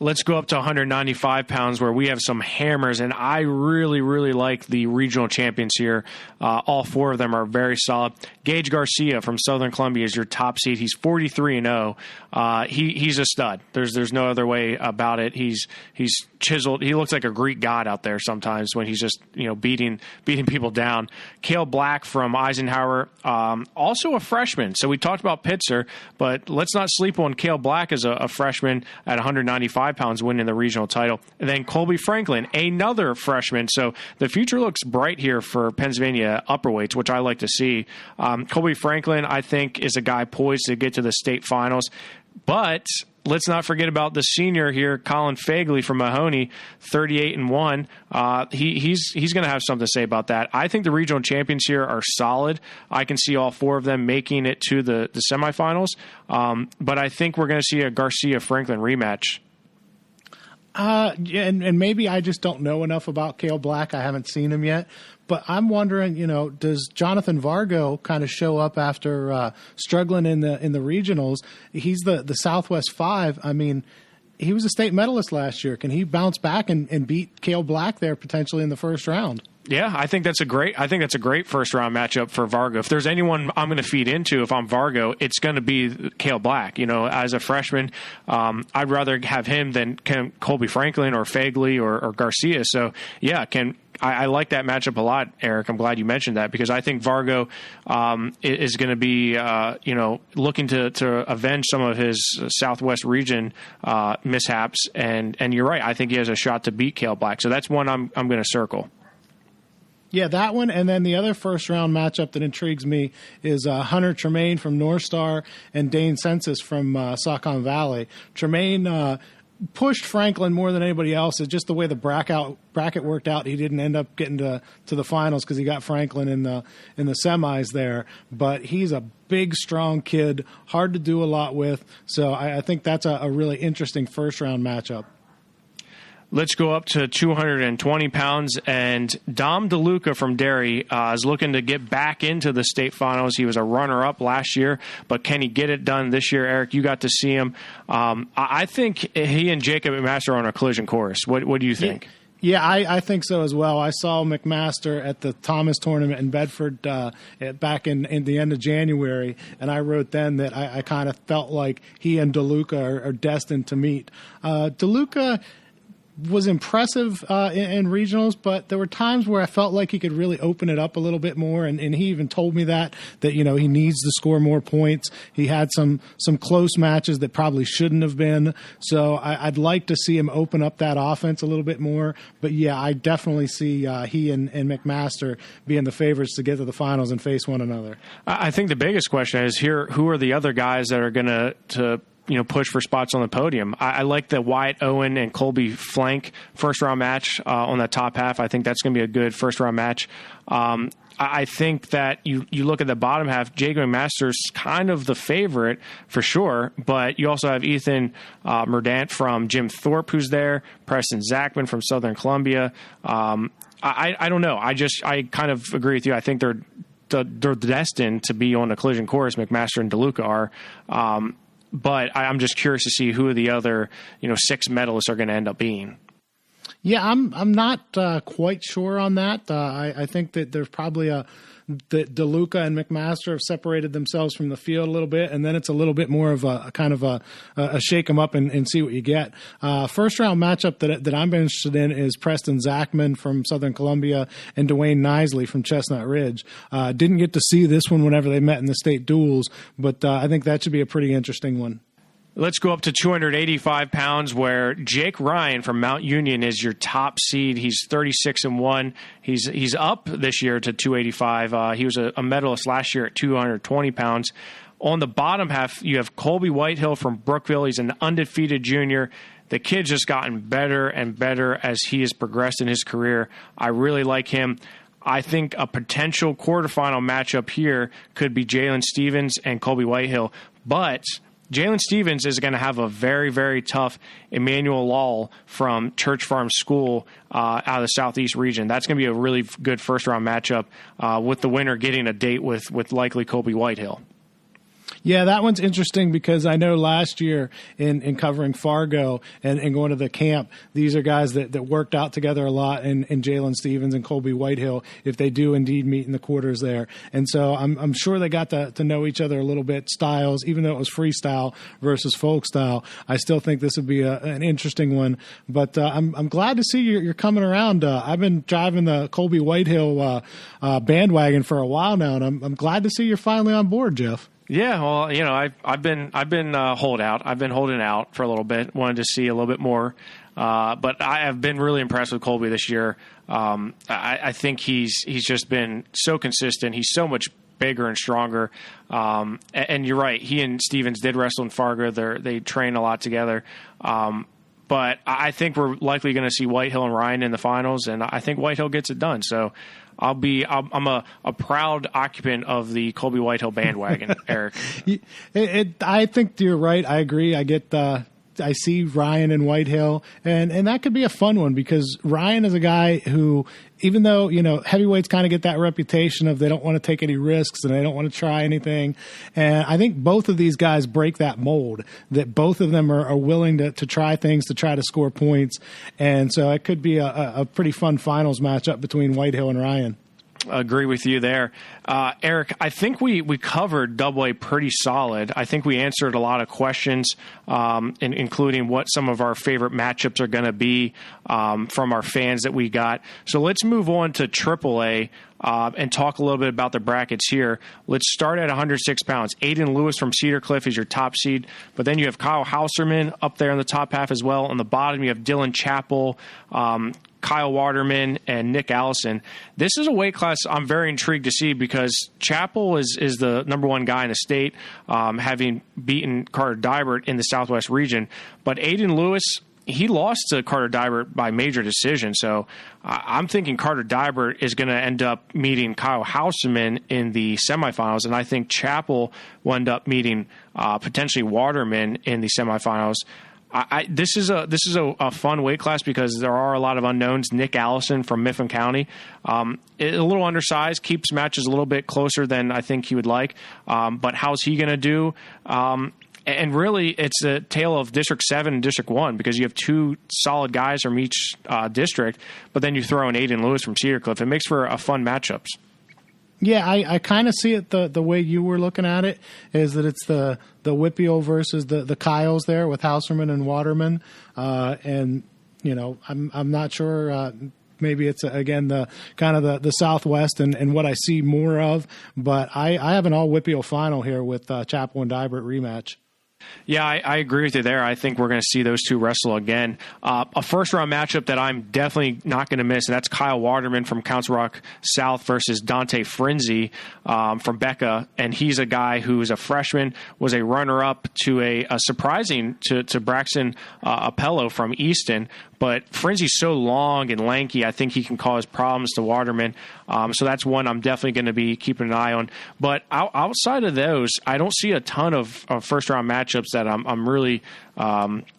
Let's go up to 195 pounds where we have some hammers, and I really, really like the regional champions here. All 4 of them are very solid. Gage Garcia from Southern Columbia is your top seed. He's 43-0. He's a stud. There's no other way about it. He's chiseled. He looks like a Greek god out there sometimes when he's just beating people down. Cale Black from Eisenhower, also a freshman. So we talked about Pitzer, but let's not sleep on Cale Black as a freshman at 195 pounds winning the regional title. And then Colby Franklin, another freshman. So the future looks bright here for Pennsylvania upperweights, which I like to see. Colby Franklin, I think, is a guy poised to get to the state finals. But let's not forget about the senior here, Colin Fagley from Mahoney, 38-1. He's going to have something to say about that. I think the regional champions here are solid. I can see all 4 of them making it to the semifinals. But I think we're going to see a Garcia-Franklin rematch. And maybe I just don't know enough about Cale Black. I haven't seen him yet. But I'm wondering, does Jonathan Vargo kind of show up after struggling in the regionals? He's the Southwest 5. I mean, he was a state medalist last year. Can he bounce back and beat Cale Black there potentially in the first round? Yeah, I think that's a great first round matchup for Vargo. If there's anyone I'm going to feed into if I'm Vargo, it's going to be Cale Black. As a freshman, I'd rather have him than Colby Franklin or Fagley or Garcia. So yeah, I like that matchup a lot, Eric. I'm glad you mentioned that because I think Vargo is going to be looking to avenge some of his Southwest region mishaps, and you're right. I think he has a shot to beat Cale Black. So that's one I'm going to circle. Yeah, that one, and then the other first-round matchup that intrigues me is Hunter Tremaine from North Star and Dane Census from Saucon Valley. Tremaine pushed Franklin more than anybody else. It's just the way the bracket worked out. He didn't end up getting to the finals because he got Franklin in the semis there. But he's a big, strong kid, hard to do a lot with. So I think that's a really interesting first-round matchup. Let's go up to 220 pounds, and Dom DeLuca from Derry is looking to get back into the state finals. He was a runner-up last year, but can he get it done this year? Eric, you got to see him. I think he and Jacob McMaster are on a collision course. What do you think? Yeah, I think so as well. I saw McMaster at the Thomas tournament in Bedford back in the end of January, and I wrote then that I kind of felt like he and DeLuca are destined to meet. DeLuca was impressive in regionals, but there were times where I felt like he could really open it up a little bit more, and he even told me that he needs to score more points. He had some close matches that probably shouldn't have been, so I'd like to see him open up that offense a little bit more. But yeah, I definitely see he and McMaster being the favorites to get to the finals and face one another. I think the biggest question is here, who are the other guys that are going to push for spots on the podium? I like the Wyatt Owen and Colby Flank first-round match on that top half. I think that's going to be a good first-round match. I think that you look at the bottom half, Jake McMaster's kind of the favorite for sure, but you also have Ethan Merdant from Jim Thorpe who's there, Preston Zachman from Southern Columbia. I don't know. I kind of agree with you. I think they're destined to be on a collision course. McMaster and DeLuca are. But I'm just curious to see who the other, 6 medalists are going to end up being. Yeah, I'm not quite sure on that. I think that there's probably that DeLuca and McMaster have separated themselves from the field a little bit, and then it's a little bit more of a kind of a shake them up and see what you get. First round matchup that I'm interested in is Preston Zachman from Southern Columbia and Dwayne Nisley from Chestnut Ridge. Didn't get to see this one whenever they met in the state duels, but I think that should be a pretty interesting one. Let's go up to 285 pounds, where Jake Ryan from Mount Union is your top seed. He's 36-1. He's up this year to 285. He was a medalist last year at 220 pounds. On the bottom half, you have Colby Whitehill from Brookville. He's an undefeated junior. The kid's just gotten better and better as he has progressed in his career. I really like him. I think a potential quarterfinal matchup here could be Jalen Stevens and Colby Whitehill, but Jalen Stevens is going to have a very, very tough Emmanuel Law from Church Farm School out of the Southeast region. That's going to be a really good first-round matchup with the winner getting a date with likely Colby Whitehill. Yeah, that one's interesting because I know last year in covering Fargo and going to the camp, these are guys that worked out together a lot in Jalen Stevens and Colby Whitehill, if they do indeed meet in the quarters there. And so I'm sure they got to know each other a little bit, styles, even though it was freestyle versus folk style. I still think this would be an interesting one. But I'm glad to see you're coming around. I've been driving the Colby Whitehill bandwagon for a while now, and I'm glad to see you're finally on board, Jeff. Yeah, well, I've been holdout. I've been holding out for a little bit. Wanted to see a little bit more, but I have been really impressed with Colby this year. I think he's just been so consistent. He's so much bigger and stronger. And you're right. He and Stevens did wrestle in Fargo. They train a lot together. But I think we're likely going to see Whitehill and Ryan in the finals, and I think Whitehill gets it done. So I'm a proud occupant of the Colby Whitehill bandwagon, Eric. I think you're right. I agree. I see Ryan and Whitehill, and that could be a fun one because Ryan is a guy who, even though, heavyweights kind of get that reputation of they don't want to take any risks and they don't want to try anything. And I think both of these guys break that mold, that both of them are willing to try things, to try to score points. And so it could be a pretty fun finals matchup between Whitehill and Ryan. Agree with you there. Eric, I think we covered Double A pretty solid. I think we answered a lot of questions, including what some of our favorite matchups are going to be from our fans that we got. So let's move on to Triple A and talk a little bit about the brackets here. Let's start at 106 pounds. Aiden Lewis from Cedar Cliff is your top seed, but then you have Kyle Hauserman up there in the top half as well. On the bottom, you have Dylan Chappell, Kyle Waterman, and Nick Allison. This is a weight class I'm very intrigued to see because Chappell is the number one guy in the state, having beaten Carter Dybert in the Southwest region. But Aiden Lewis, he lost to Carter Dybert by major decision. So I'm thinking Carter Dybert is going to end up meeting Kyle Hauserman in the semifinals, and I think Chappell will end up meeting potentially Waterman in the semifinals. This is a fun weight class because there are a lot of unknowns. Nick Allison from Mifflin County, a little undersized, keeps matches a little bit closer than I think he would like. But how's he going to do? And really, it's a tale of District 7 and District 1 because you have two solid guys from each district, but then you throw in Aiden Lewis from Cedar Cliff. It makes for a fun matchups. Yeah, I kind of see it the way you were looking at it, is that it's the Whippio versus the Kyles there with Hauserman and Waterman. And, I'm not sure. Maybe it's, again, the kind of the Southwest and what I see more of. But I have an all Whippio final here with Chapel and Dibert rematch. Yeah, I agree with you there. I think we're going to see those two wrestle again. A first-round matchup that I'm definitely not going to miss, and that's Kyle Waterman from Council Rock South versus Dante Frenzy from Becca. And he's a guy who is a freshman, was a runner-up to a surprising to Braxton Appello from Easton. But Frenzy's so long and lanky, I think he can cause problems to Waterman. So that's one I'm definitely going to be keeping an eye on. But outside of those, I don't see a ton of first-round matchups that I'm really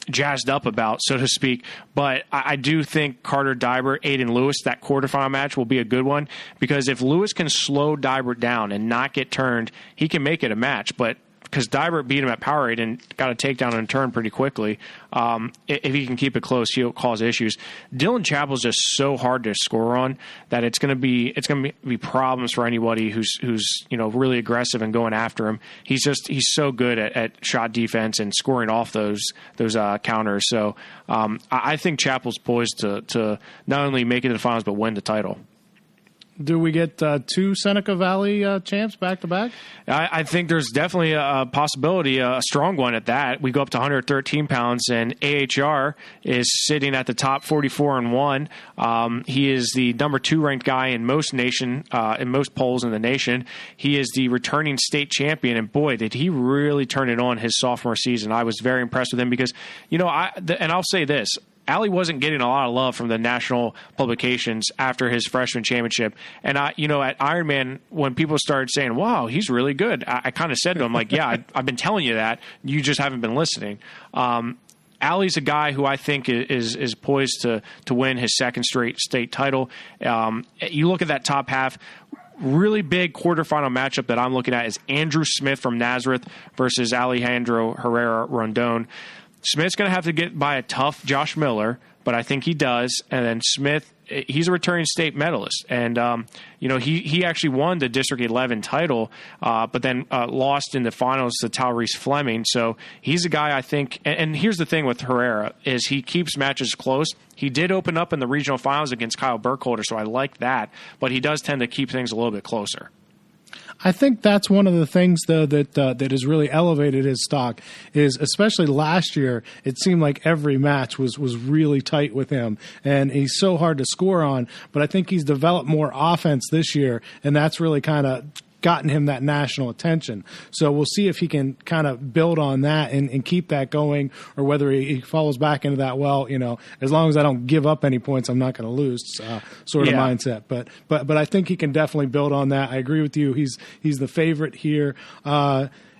jazzed up about, so to speak. But I do think Carter Dibert, Aiden Lewis, that quarterfinal match will be a good one. Because if Lewis can slow Dibert down and not get turned, he can make it a match. But because Dibert beat him at power rate and got a takedown and turn pretty quickly. If he can keep it close, he'll cause issues. Dylan Chappell's just so hard to score on that it's going to be problems for anybody who's really aggressive and going after him. He's so good at shot defense and scoring off those counters. So I think Chappell's poised to not only make it to the finals but win the title. Do we get two Seneca Valley champs back-to-back? I think there's definitely a possibility, a strong one at that. We go up to 113 pounds, and AHR is sitting at the top 44-1. He is the number 2 ranked guy in most polls in the nation. He is the returning state champion, and boy, did he really turn it on his sophomore season. I was very impressed with him because, and I'll say this, Allie wasn't getting a lot of love from the national publications after his freshman championship. And at Ironman, when people started saying, wow, he's really good, I kind of said to him, like, yeah, I've been telling you that. You just haven't been listening. Allie's a guy who I think is poised to win his second straight state title. You look at that top half, really big quarterfinal matchup that I'm looking at is Andrew Smith from Nazareth versus Alejandro Herrera Rondon. Smith's going to have to get by a tough Josh Miller, but I think he does. And then Smith, he's a returning state medalist. And, he actually won the District 11 title, but then lost in the finals to Tyrese Fleming. So he's a guy I think, and here's the thing with Herrera, is he keeps matches close. He did open up in the regional finals against Kyle Burkholder, so I like that. But he does tend to keep things a little bit closer. I think that's one of the things, though, that has really elevated his stock is, especially last year, it seemed like every match was really tight with him, and he's so hard to score on. But I think he's developed more offense this year, and that's really kind of gotten him that national attention. So we'll see if he can kind of build on that and keep that going, or whether he falls back into that, as long as I don't give up any points, I'm not going to lose sort of mindset. But I think he can definitely build on that. I agree with you. He's the favorite here.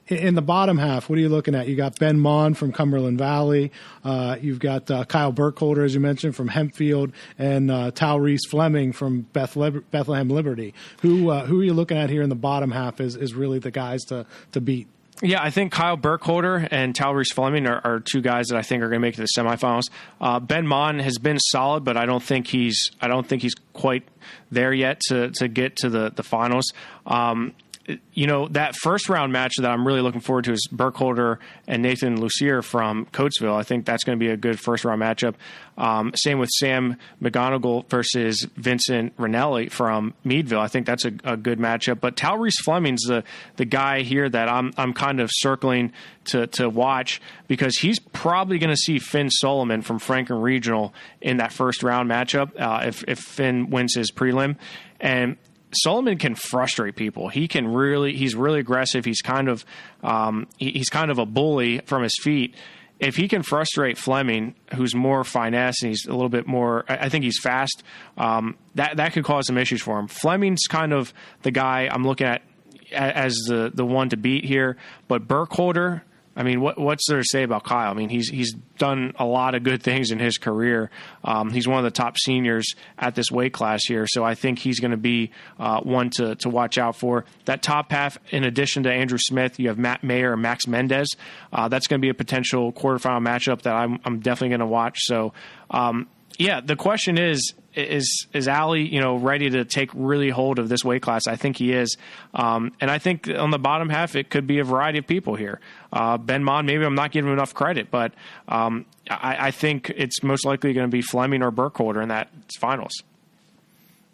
In the bottom half, what are you looking at? You got Ben Mon from Cumberland Valley. You've got Kyle Burkholder, as you mentioned, from Hempfield, and Tyrese Fleming from Bethlehem Liberty. Who are you looking at here in the bottom half is really the guys to beat? Yeah, I think Kyle Burkholder and Tyrese Fleming are two guys that I think are going to make it to the semifinals. Ben Mon has been solid, but I don't think he's quite there yet to get to the finals. That first round match that I'm really looking forward to is Burkholder and Nathan Lucier from Coatesville. I think that's going to be a good first round matchup. Same with Sam McGonigal versus Vincent Ranelli from Meadville. I think that's a good matchup. But Tyrese Fleming's the guy here that I'm kind of circling to watch, because he's probably going to see Finn Solomon from Franklin Regional in that first round matchup if Finn wins his prelim. And Solomon can frustrate people. He's really aggressive. He's kind of a bully from his feet. If he can frustrate Fleming, who's more finesse and he's a little bit more, I think he's fast, that could cause some issues for him. Fleming's kind of the guy I'm looking at as the one to beat here, but Burkholder, I mean, what's there to say about Kyle? I mean, he's done a lot of good things in his career. He's one of the top seniors at this weight class here, so I think he's going to be one to watch out for. That top half, in addition to Andrew Smith, you have Matt Mayer and Max Mendez. That's going to be a potential quarterfinal matchup that I'm definitely going to watch. So, the question is Ali, ready to take really hold of this weight class? I think he is. And I think on the bottom half, it could be a variety of people here. Ben Mon, maybe I'm not giving him enough credit, but I think it's most likely going to be Fleming or Burkholder in that finals.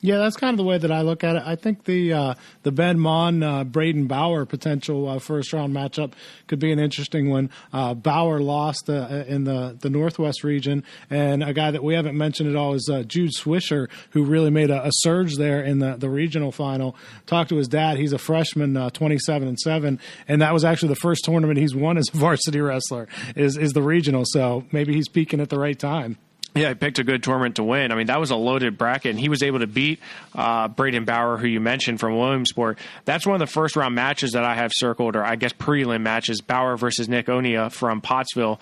Yeah, that's kind of the way that I look at it. I think the Ben Mon Braden Bauer potential first round matchup could be an interesting one. Bauer lost in the Northwest region, and a guy that we haven't mentioned at all is Jude Swisher, who really made a surge there in the regional final. Talked to his dad; he's a freshman, 27-7, and that was actually the first tournament he's won as a varsity wrestler. Is the regional, so maybe he's peaking at the right time. Yeah, he picked a good tournament to win. I mean, that was a loaded bracket, and he was able to beat Braden Bauer, who you mentioned from Williamsport. That's one of the first-round matches that I have circled, or I guess prelim matches, Bauer versus Nick Onia from Pottsville.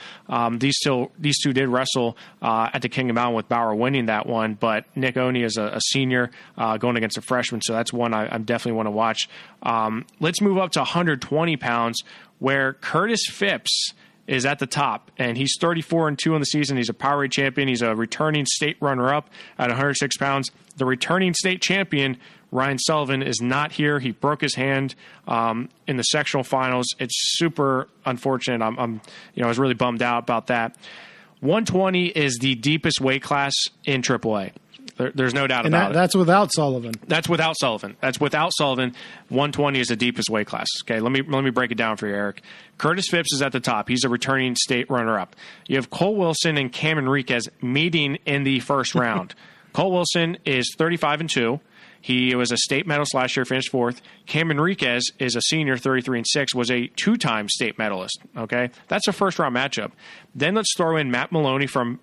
These two did wrestle at the King of Mountain with Bauer winning that one, but Nick Onia is a senior going against a freshman, so that's one I definitely want to watch. Let's move up to 120 pounds, where Curtis Phipps is at the top, and he's 34-2 in the season. He's a Powerade champion. He's a returning state runner-up at 106 pounds. The returning state champion, Ryan Sullivan, is not here. He broke his hand in the sectional finals. It's super unfortunate. I was really bummed out about that. 120 is the deepest weight class in AAA. There's no doubt about it. That's without Sullivan. That's without Sullivan. 120 is the deepest weight class. Okay, let me break it down for you, Eric. Curtis Phipps is at the top. He's a returning state runner-up. You have Cole Wilson and Cam Enriquez meeting in the first round. Cole Wilson is 35-2. He was a state medalist last year, finished fourth. Cam Enriquez is a senior, 33-6, was a two-time state medalist. Okay, that's a first-round matchup. Then let's throw in Matt Maloney from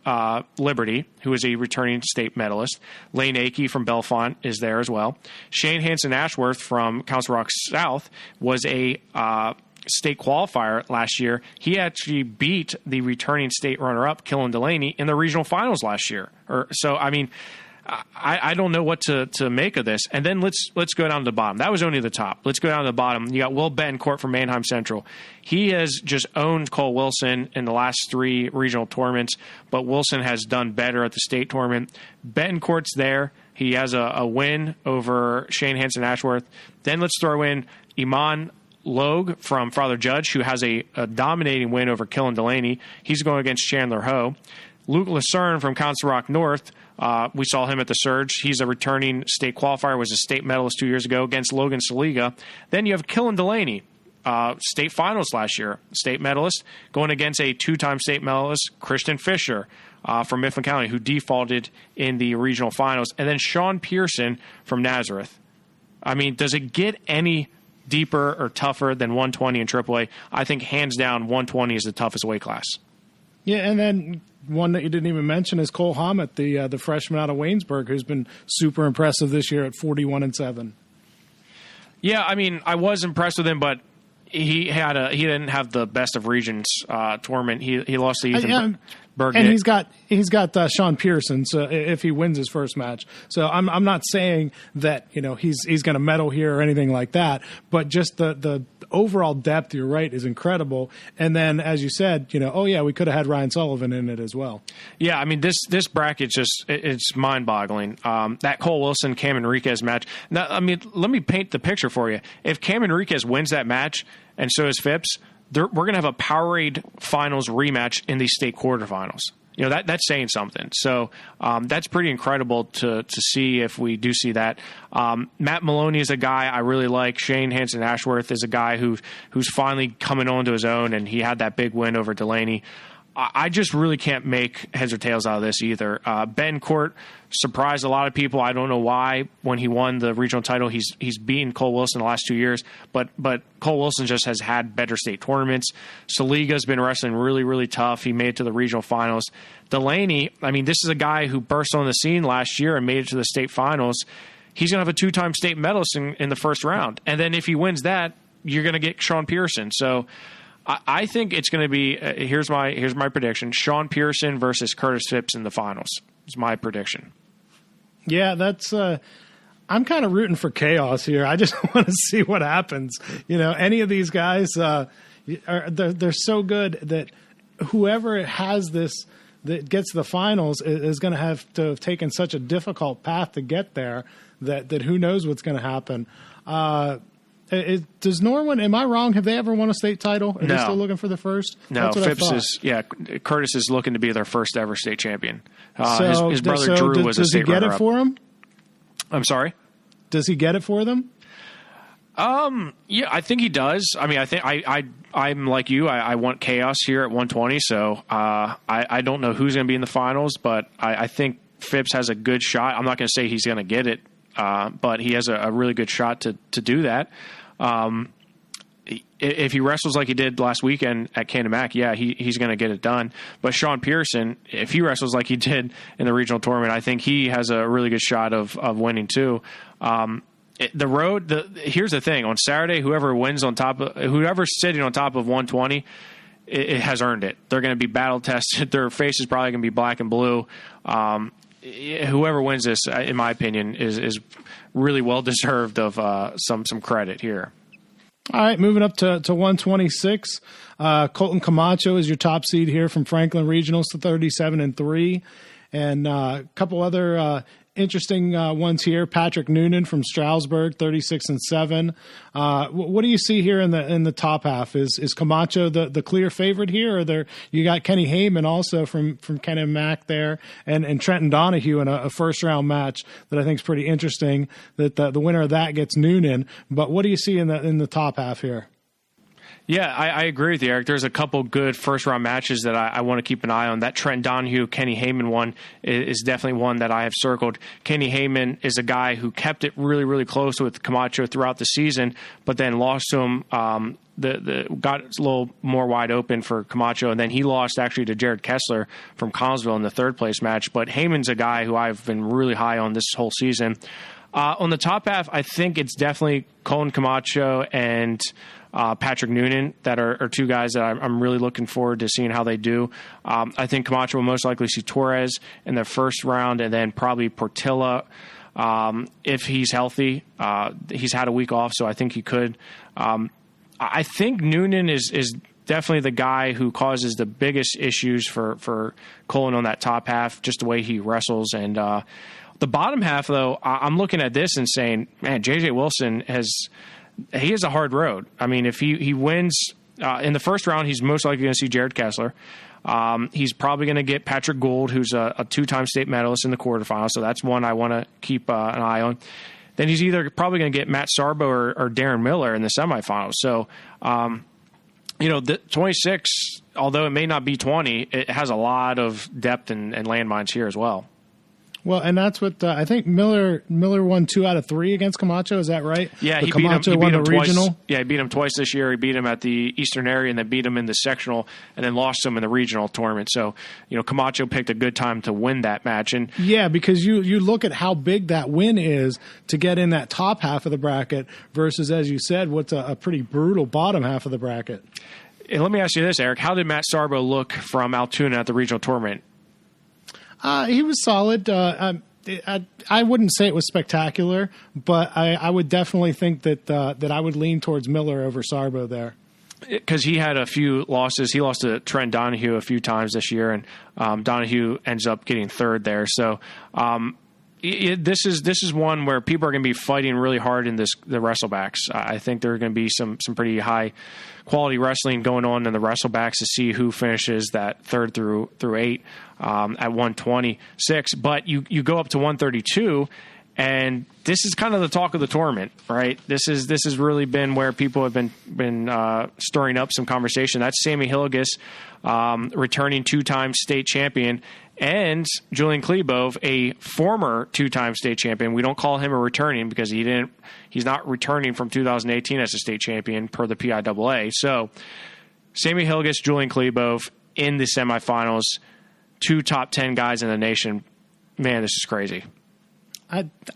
Liberty, who is a returning state medalist. Lane Akey from Bellefonte is there as well. Shane Hansen-Ashworth from Council Rock South was a state qualifier last year. He actually beat the returning state runner-up, Killen Delaney, in the regional finals last year. I don't know what to make of this. And then let's go down to the bottom. That was only the top. Let's go down to the bottom. You got Will Betancourt from Manheim Central. He has just owned Cole Wilson in the last three regional tournaments, but Wilson has done better at the state tournament. Betancourt's there. He has a win over Shane Hansen-Ashworth. Then let's throw in Iman Logue from Father Judge, who has a dominating win over Killen Delaney. He's going against Chandler Ho. Luke Lucerne from Council Rock North, we saw him at the Surge. He's a returning state qualifier, was a state medalist 2 years ago against Logan Saliga. Then you have Killen Delaney, state finals last year, state medalist, going against a two-time state medalist, Christian Fisher from Mifflin County, who defaulted in the regional finals. And then Sean Pearson from Nazareth. I mean, does it get any deeper or tougher than 120 in AAA? I think hands down 120 is the toughest weight class. Yeah, and then one that you didn't even mention is Cole Hammett, the freshman out of Waynesburg, who's been super impressive this year at 41-7. Yeah, I mean, I was impressed with him, but he didn't have the best of regions tournament. He lost to Ethan Bergnick. And he's got Sean Pearson. So if he wins his first match, so I'm not saying that he's going to medal here or anything like that, but just the overall depth, you're right, is incredible. And then, as you said, we could have had Ryan Sullivan in it as well. Yeah, I mean, this bracket it's mind-boggling. That Cole Wilson Cam Enriquez match. Now, I mean, let me paint the picture for you. If Cam Enriquez wins that match, and so is Phipps, we're going to have a Powerade Finals rematch in the state quarterfinals. That's saying something. So that's pretty incredible to see if we do see that. Matt Maloney is a guy I really like. Shane Hansen-Ashworth is a guy who's finally coming onto his own, and he had that big win over Delaney. I just really can't make heads or tails out of this either. Betancourt surprised a lot of people. I don't know why. When he won the regional title, he's beaten Cole Wilson the last 2 years, but Cole Wilson just has had better state tournaments. Saliga's been wrestling really, really tough. He made it to the regional finals. Delaney, I mean, this is a guy who burst on the scene last year and made it to the state finals. He's going to have a two-time state medalist in the first round. And then if he wins that, you're going to get Sean Pearson. So I think it's going to be here's my prediction: Sean Pearson versus Curtis Phipps in the finals. Is my prediction. Yeah, that's. I'm kind of rooting for chaos here. I just want to see what happens. Any of these guys, they're so good that whoever has this that gets the finals is going to have taken such a difficult path to get there that who knows what's going to happen. Does Norwin, am I wrong? Have they ever won a state title? Are they still looking for the first? No, Phipps is, Curtis is looking to be their first ever state champion. His brother Drew was a state runner-up. Does he get it for him? I'm sorry? Does he get it for them? Yeah, I think he does. I mean, I think I'm like you. I want chaos here at 120. So I don't know who's going to be in the finals, but I think Phipps has a good shot. I'm not going to say he's going to get it, but he has a really good shot to do that. If he wrestles like he did last weekend at Canamac, he's going to get it done. But Sean Pearson, if he wrestles like he did in the regional tournament, I think he has a really good shot of winning too. Here's the thing: on Saturday, whoever's sitting on top of 120, it has earned it. They're going to be battle tested. Their face is probably going to be black and blue. Whoever wins this, in my opinion, is really well deserved of some credit here. All right, moving up to 126. Colton Camacho is your top seed here from Franklin Regionals to 37-3, and a couple other interesting ones here. Patrick Noonan from Stroudsburg, 36-7. What do you see here in the top half? Is Camacho the clear favorite here, or you got Kenny Heyman also from Kenemac there, and Trenton Donahue in a first round match that I think is pretty interesting. That the winner of that gets Noonan. But what do you see in the top half here? Yeah, I agree with you, Eric. There's a couple good first-round matches that I want to keep an eye on. That Trent Donahue, Kenny Heyman one is definitely one that I have circled. Kenny Heyman is a guy who kept it really, really close with Camacho throughout the season, but then lost to him. Got a little more wide open for Camacho, and then he lost actually to Jared Kessler from Collinsville in the third-place match. But Heyman's a guy who I've been really high on this whole season. On the top half, I think it's definitely Colin Camacho and Patrick Noonan that are two guys that I'm really looking forward to seeing how they do. I think Camacho will most likely see Torres in the first round, and then probably Portilla if he's healthy. He's had a week off, so I think he could. I think Noonan is definitely the guy who causes the biggest issues for Colin on that top half, just the way he wrestles. And the bottom half, though, I'm looking at this and saying, man, J.J. Wilson has a hard road. I mean, if he wins in the first round, he's most likely going to see Jared Kessler. He's probably going to get Patrick Gould, who's a two-time state medalist in the quarterfinals, so that's one I want to keep an eye on. Then he's either probably going to get Matt Sarbo or Darren Miller in the semifinals. So, the 26, although it may not be 20, it has a lot of depth and landmines here as well. Well, and that's what I think Miller won 2 out of 3 against Camacho. Is that right? Yeah, he beat him twice. Regional? Yeah, he beat him twice this year. He beat him at the Eastern area and then beat him in the sectional and then lost him in the regional tournament. So, Camacho picked a good time to win that match. And yeah, because you look at how big that win is to get in that top half of the bracket versus, as you said, what's a pretty brutal bottom half of the bracket. And let me ask you this, Eric. How did Matt Sarbo look from Altoona at the regional tournament? He was solid. I wouldn't say it was spectacular, but I would definitely think that I would lean towards Miller over Sarbo there. Because he had a few losses. He lost to Trent Donahue a few times this year, and Donahue ends up getting third there. So this is one where people are going to be fighting really hard in the wrestlebacks. I think there are going to be some pretty high quality wrestling going on in the wrestlebacks to see who finishes that 3rd through 8 at 126. But you go up to 132, and this is kind of the talk of the tournament, right? This has really been where people have been stirring up some conversation. That's Sammy Hilgis, returning 2-time state champion, and Julian Klebov, a former 2-time state champion. We don't call him a returning because he's not returning from 2018 as a state champion per the PIAA. So Sammy Hilgis, Julian Klebov in the semifinals, 2 top 10 guys in the nation. Man, this is crazy.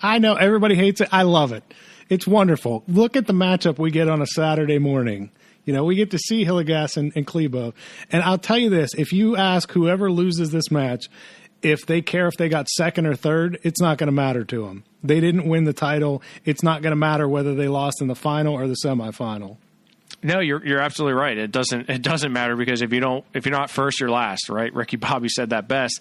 I know everybody hates it. I love it. It's wonderful. Look at the matchup we get on a Saturday morning. We get to see Hillegas and Klebov. And I'll tell you this, if you ask whoever loses this match if they care if they got second or third, it's not going to matter to them. They didn't win the title. It's not going to matter whether they lost in the final or the semifinal. No, you're absolutely right. It doesn't matter, because if you're not first, you're last, right? Ricky Bobby said that best.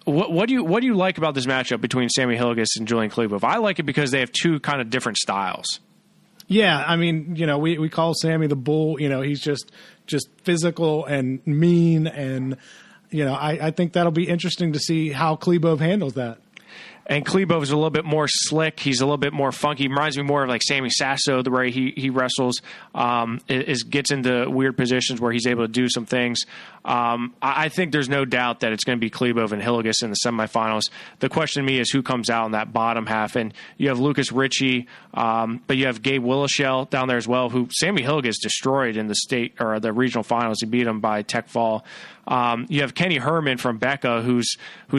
What do you like about this matchup between Sammy Hillegas and Julian Klebov? I like it because they have two kind of different styles. Yeah, I mean, we call Sammy the Bull. He's just physical and mean, and I think that'll be interesting to see how Klebov handles that. And Klebov is a little bit more slick. He's a little bit more funky. Reminds me more of like Sammy Sasso, the way he wrestles. Gets into weird positions where he's able to do some things. I think there's no doubt that it's going to be Klebov and Hillegas in the semifinals. The question to me is who comes out in that bottom half. And you have Lucas Ritchie, but you have Gabe Willishell down there as well, who Sammy Hillegas destroyed in the state or the regional finals. He beat him by tech fall. You have Kenny Herman from Becca, who's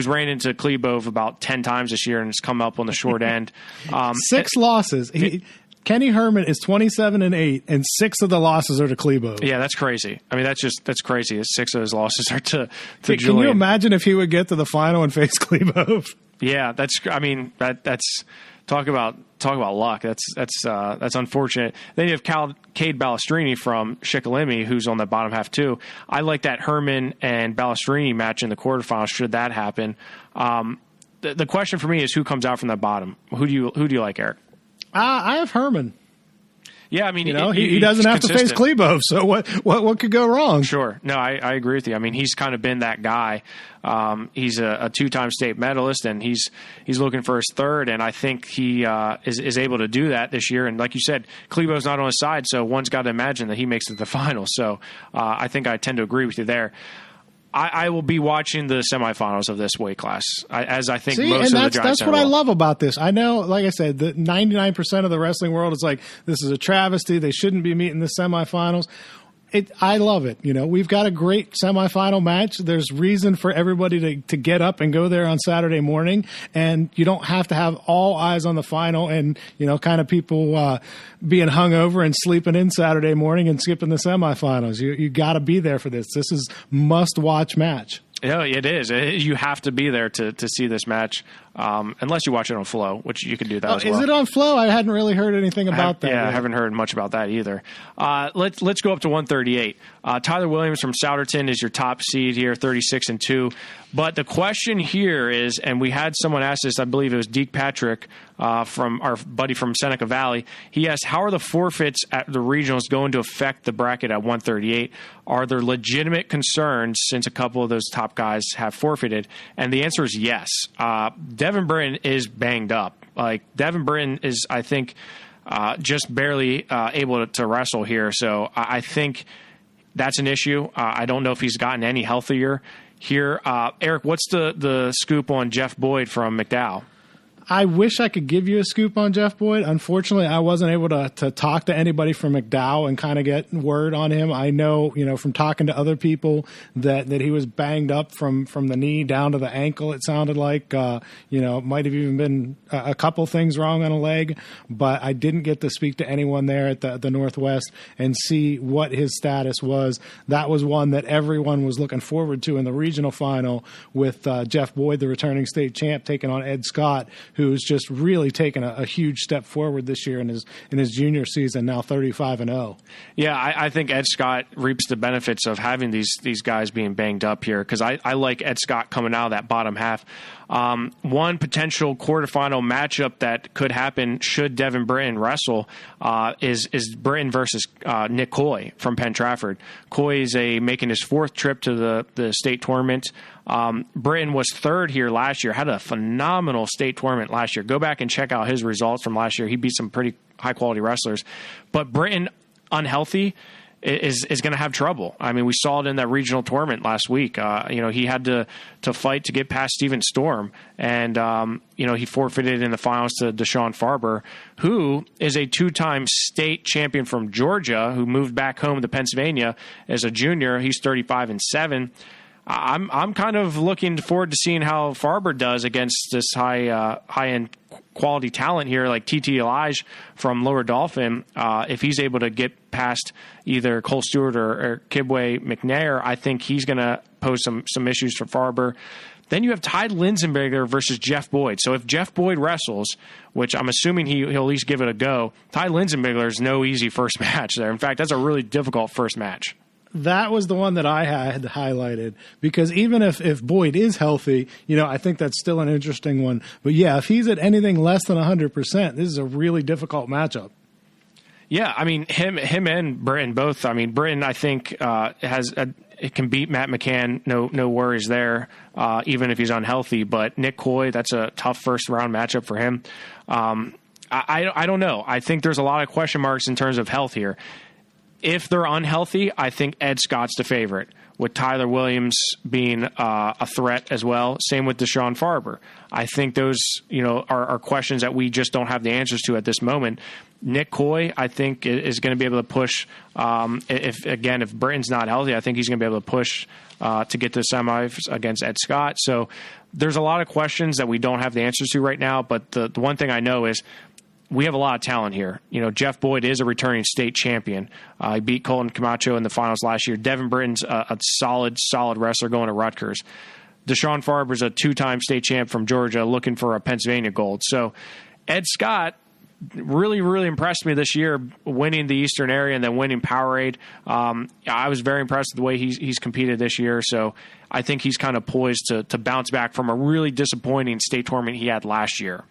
ran into Klebov about 10 times this year and has come up on the short end. 6 losses. Kenny Herman is 27-8, and 6 of the losses are to Klebov. Yeah, that's crazy. I mean, that's crazy. 6 of his losses are to Julian. Can you imagine if he would get to the final and face Klebov? Yeah, that's talk about luck. That's unfortunate. Then you have Cade Balestrini from Shikellamy, who's on the bottom half too. I like that Herman and Balestrini match in the quarterfinals. Should that happen, the question for me is who comes out from that bottom. Who do you like, Eric? I have Herman. Yeah, I mean, he doesn't have to face Klebov, so what could go wrong? Sure. No, I agree with you. I mean, he's kind of been that guy. He's a 2-time state medalist, and he's looking for his third, and I think he is able to do that this year. And like you said, Klebov's not on his side, so one's got to imagine that he makes it to the final. So I think I tend to agree with you there. I will be watching the semifinals of this weight class, as I think most of the Giants. That's what I love about this. I know, like I said, the 99% of the wrestling world is like, this is a travesty. They shouldn't be meeting the semifinals. I love it. We've got a great semifinal match. There's reason for everybody to get up and go there on Saturday morning, and you don't have to have all eyes on the final and, kind of people being hungover and sleeping in Saturday morning and skipping the semifinals. You got to be there for this. This is must-watch match. Yeah, it is. You have to be there to see this match, unless you watch it on Flow, which you can do that as well. Is it on Flow? I hadn't really heard anything about that. Yeah, I haven't heard much about that either. Let's go up to 138. Tyler Williams from Souderton is your top seed here, 36-2. But the question here is, and we had someone ask this, I believe it was Deke Patrick from our buddy from Seneca Valley. He asked, how are the forfeits at the regionals going to affect the bracket at 138? Are there legitimate concerns since a couple of those top guys have forfeited? And the answer is yes. Devin Britton is banged up. Like, Devin Britton is, I think, just barely able to wrestle here. So I think that's an issue. I don't know if he's gotten any healthier here. Eric, what's the scoop on Jeff Boyd from McDowell? I wish I could give you a scoop on Jeff Boyd. Unfortunately, I wasn't able to talk to anybody from McDowell and kind of get word on him. I know, from talking to other people that he was banged up from the knee down to the ankle. It sounded like, might have even been a couple things wrong on a leg, but I didn't get to speak to anyone there at the Northwest and see what his status was. That was one that everyone was looking forward to in the regional final with Jeff Boyd, the returning state champ, taking on Ed Scott, who's just really taken a huge step forward this year in his junior season, now 35-0. Yeah, I think Ed Scott reaps the benefits of having these guys being banged up here, because I like Ed Scott coming out of that bottom half. One potential quarterfinal matchup that could happen should Devin Britton wrestle is Britton versus Nick Coy from Penn Trafford. Coy is making his 4th trip to the state tournament. Britton was 3rd here last year, had a phenomenal state tournament last year. Go back and check out his results from last year. He beat some pretty high-quality wrestlers. But Britton, unhealthy, is going to have trouble. I mean, we saw it in that regional tournament last week. He had to fight to get past Steven Storm, and he forfeited in the finals to Deshaun Farber, who is a 2-time state champion from Georgia, who moved back home to Pennsylvania as a junior. He's 35-7. I'm kind of looking forward to seeing how Farber does against this high-end quality talent here, like TT Elijah from Lower Dolphin. If he's able to get past either Cole Stewart or Kibwe McNair, I think he's going to pose some issues for Farber. Then you have Ty Linsenberger versus Jeff Boyd. So if Jeff Boyd wrestles, which I'm assuming he'll at least give it a go, Ty Linsenberger is no easy first match there. In fact, that's a really difficult first match. That was the one that I had highlighted, because even if Boyd is healthy, I think that's still an interesting one. But yeah, if he's at anything less than 100%, this is a really difficult matchup. Yeah, I mean, him and Britton both. I mean, Britton, I think, it can beat Matt McCann. No worries there, even if he's unhealthy. But Nick Coy, that's a tough first round matchup for him. I don't know. I think there's a lot of question marks in terms of health here. If they're unhealthy, I think Ed Scott's the favorite, with Tyler Williams being a threat as well. Same with Deshaun Farber. I think those are questions that we just don't have the answers to at this moment. Nick Coy, I think, is going to be able to push. If Britton's not healthy, I think he's going to be able to push to get to the semis against Ed Scott. So there's a lot of questions that we don't have the answers to right now. But the one thing I know is we have a lot of talent here. Jeff Boyd is a returning state champion. He beat Colton Camacho in the finals last year. Devin Britton's a solid wrestler going to Rutgers. Deshaun Farber's a 2-time state champ from Georgia looking for a Pennsylvania gold. So Ed Scott really, really impressed me this year, winning the Eastern area and then winning Powerade. I was very impressed with the way he's competed this year. So I think he's kind of poised to bounce back from a really disappointing state tournament he had last year.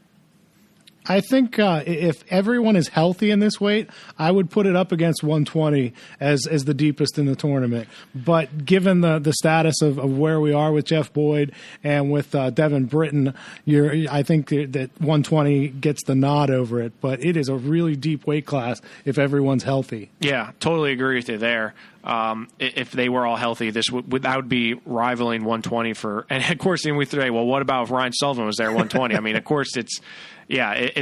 I think if everyone is healthy in this weight, I would put it up against 120 as the deepest in the tournament. But given the status of where we are with Jeff Boyd and with Devin Britton, I think that 120 gets the nod over it. But it is a really deep weight class if everyone's healthy. Yeah, totally agree with you there. If they were all healthy, that would be rivaling 120 for. And of course, then we say, well, what about if Ryan Sullivan was there 120? I mean, of course, it's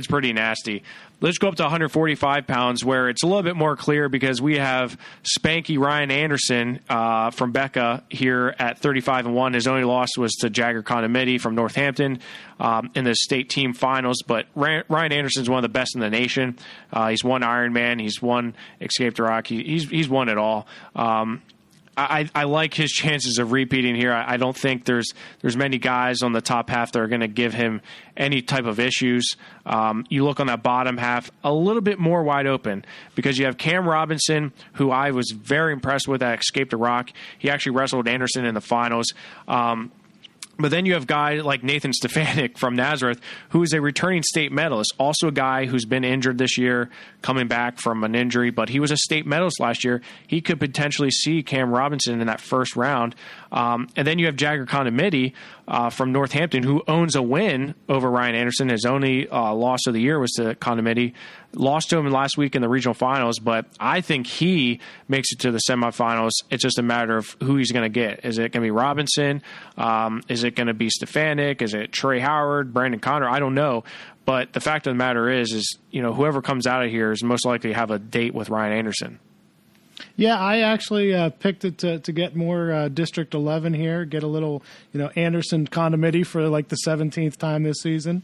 pretty nasty. Let's go up to 145 pounds, where it's a little bit more clear because we have Spanky Ryan Anderson from Becca here at 35-1. His only loss was to Jagger Condomiti from Northampton in the state team finals. But Ryan Anderson's one of the best in the nation. He's won Ironman. He's won Escape to Rock. He's won it all. I like his chances of repeating here. I don't think there's many guys on the top half that are going to give him any type of issues. You look on that bottom half, a little bit more wide open because you have Cam Robinson, who I was very impressed with at Escape to Rock. He actually wrestled Anderson in the finals. But then you have guys like Nathan Stefanik from Nazareth, who is a returning state medalist, also a guy who's been injured this year, coming back from an injury, but he was a state medalist last year. He could potentially see Cam Robinson in that first round. And then you have Jagger Condomiti from Northampton, who owns a win over Ryan Anderson. His only loss of the year was to Condomiti. Lost to him last week in the regional finals, but I think he makes it to the semifinals. It's just a matter of who he's going to get. Is it going to be Robinson? Is it going to be Stefanik? Is it Trey Howard, Brandon Connor? I don't know. But the fact of the matter is whoever comes out of here is most likely to have a date with Ryan Anderson. Yeah, I actually picked it to get more District 11 here, get a little, Anderson Condomiti for like the 17th time this season.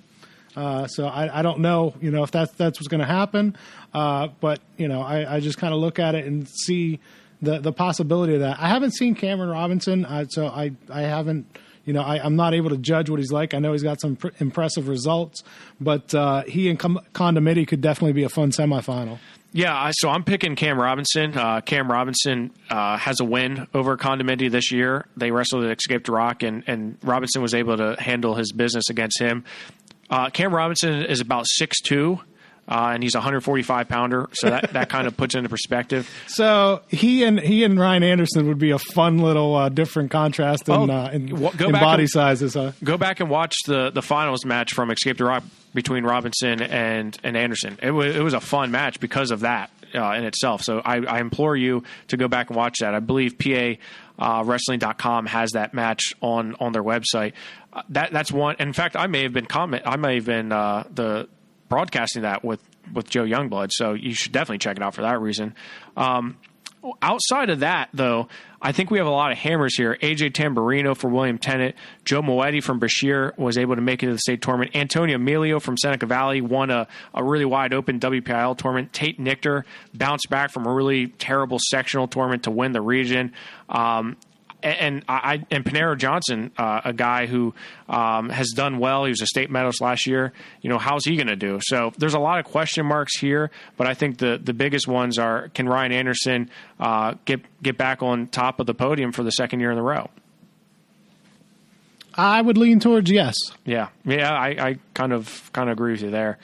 So I don't know, if that's what's going to happen. But, I just kind of look at it and see the possibility of that. I haven't seen Cameron Robinson, so I haven't, I'm not able to judge what he's like. I know he's got some impressive results, but he and Condomiti could definitely be a fun semifinal. Yeah, so I'm picking Cam Robinson. Cam Robinson has a win over Condomiti this year. They wrestled at Escape to Rock, and Robinson was able to handle his business against him. Cam Robinson is about 6'2", and he's a 145-pounder, so that kind of puts it into perspective. So he and Ryan Anderson would be a fun little different contrast in body sizes. Huh? Go back and watch the finals match from Escape to Rock between Robinson and Anderson. It was a fun match because of that in itself. So I implore you to go back and watch that. I believe PIAA Wrestling.com has that match on their website. That's one. In fact, I may have been the broadcasting that with Joe Youngblood. So you should definitely check it out for that reason. Outside of that, though, I think we have a lot of hammers here. AJ Tamburino for William Tennant. Joe Moetti from Bashir was able to make it to the state tournament. Antonio Emilio from Seneca Valley won a really wide-open WPIL tournament. Tate Nichter bounced back from a really terrible sectional tournament to win the region. And Panero Johnson, a guy who has done well. He was a state medalist last year. How's he going to do? So there's a lot of question marks here, but I think the biggest ones are, can Ryan Anderson get back on top of the podium for the second year in a row? I would lean towards yes. Yeah, I kind of agree with you there.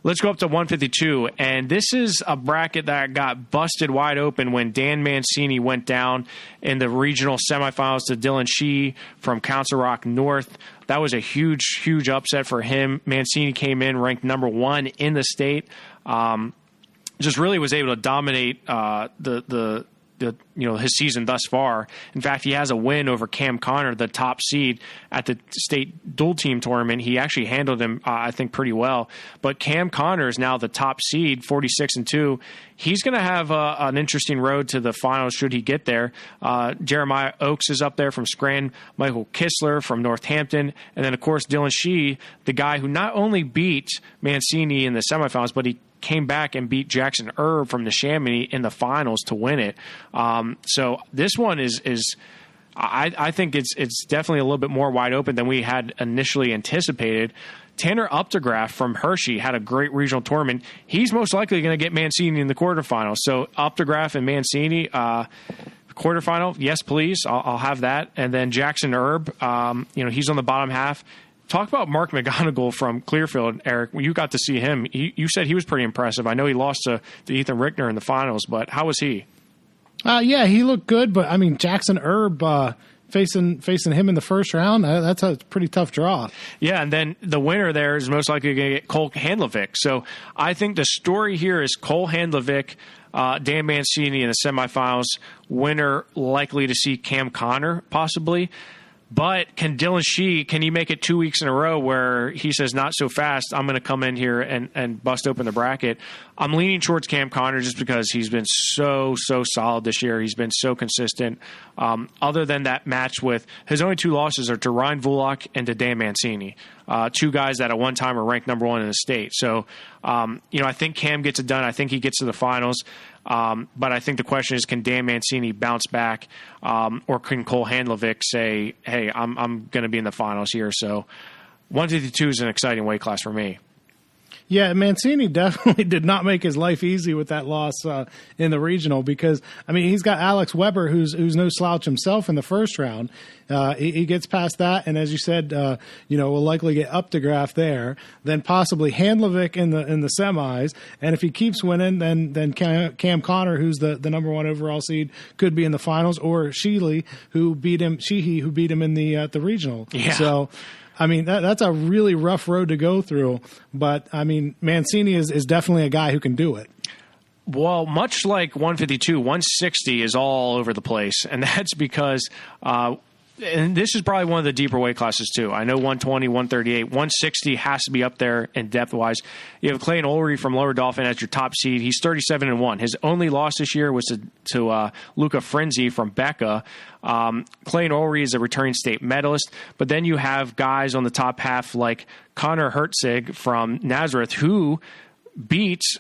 Let's go up to 152, and this is a bracket that got busted wide open when Dan Mancini went down in the regional semifinals to Dylan Shee from Council Rock North. That was a huge, huge upset for him. Mancini came in ranked number 1 in the state. Just really was able to dominate his season thus far. In fact, he has a win over Cam Connor, the top seed at the state dual team tournament. He actually handled him, I think, pretty well. But Cam Connor is now the top seed, 46-2. He's going to have an interesting road to the finals should he get there. Jeremiah Oakes is up there from Scranton, Michael Kistler from Northampton, and then, of course, Dylan Shee, the guy who not only beat Mancini in the semifinals, but he came back and beat Jackson Erb from the Chamonix in the finals to win it. So this one is I think it's definitely a little bit more wide open than we had initially anticipated. Tanner Updegraff from Hershey had a great regional tournament. He's most likely going to get Mancini in the quarterfinals. So Updegraff and Mancini, quarterfinal, yes, please. I'll have that. And then Jackson Erb, he's on the bottom half. Talk about Mark McGonigal from Clearfield, Eric. You got to see him. You said he was pretty impressive. I know he lost to Ethan Rickner in the finals, but how was he? Yeah, he looked good, but I mean, Jackson Erb facing him in the first round, that's a pretty tough draw. Yeah, and then the winner there is most likely going to get Cole Handlovic. So I think the story here is Cole Handlovic, Dan Mancini in the semifinals, winner likely to see Cam Connor possibly. But can Dylan Shee, can he make it 2 weeks in a row where he says, not so fast, I'm going to come in here and bust open the bracket? I'm leaning towards Cam Connor just because he's been so solid this year. He's been so consistent. Other than that match with his only 2 losses are to Ryan Vulock and to Dan Mancini, 2 guys that at one time were ranked number 1 in the state. So, I think Cam gets it done. I think he gets to the finals. But I think the question is, can Dan Mancini bounce back, or can Cole Handlovic say, hey, I'm going to be in the finals here? So 152 is an exciting weight class for me. Yeah, Mancini definitely did not make his life easy with that loss in the regional because, I mean, he's got Alex Weber, who's no slouch himself in the first round. He gets past that, and as you said, will likely get Updegraff there, then possibly Handlovic in the semis, and if he keeps winning, then Cam Connor, who's the number 1 overall seed, could be in the finals, or Sheehy, who beat him in the regional. Yeah. So, I mean, that's a really rough road to go through, but, I mean, Mancini is definitely a guy who can do it. Well, much like 152, 160 is all over the place, and that's because and this is probably one of the deeper weight classes, too. I know 120, 138, 160 has to be up there in depth-wise. You have Clayton Ulrey from Lower Dauphin as your top seed. He's 37-1. His only loss this year was to Luca Frenzy from Becca. Clayton Ulrey is a returning state medalist, but then you have guys on the top half like Connor Hertzig from Nazareth who beats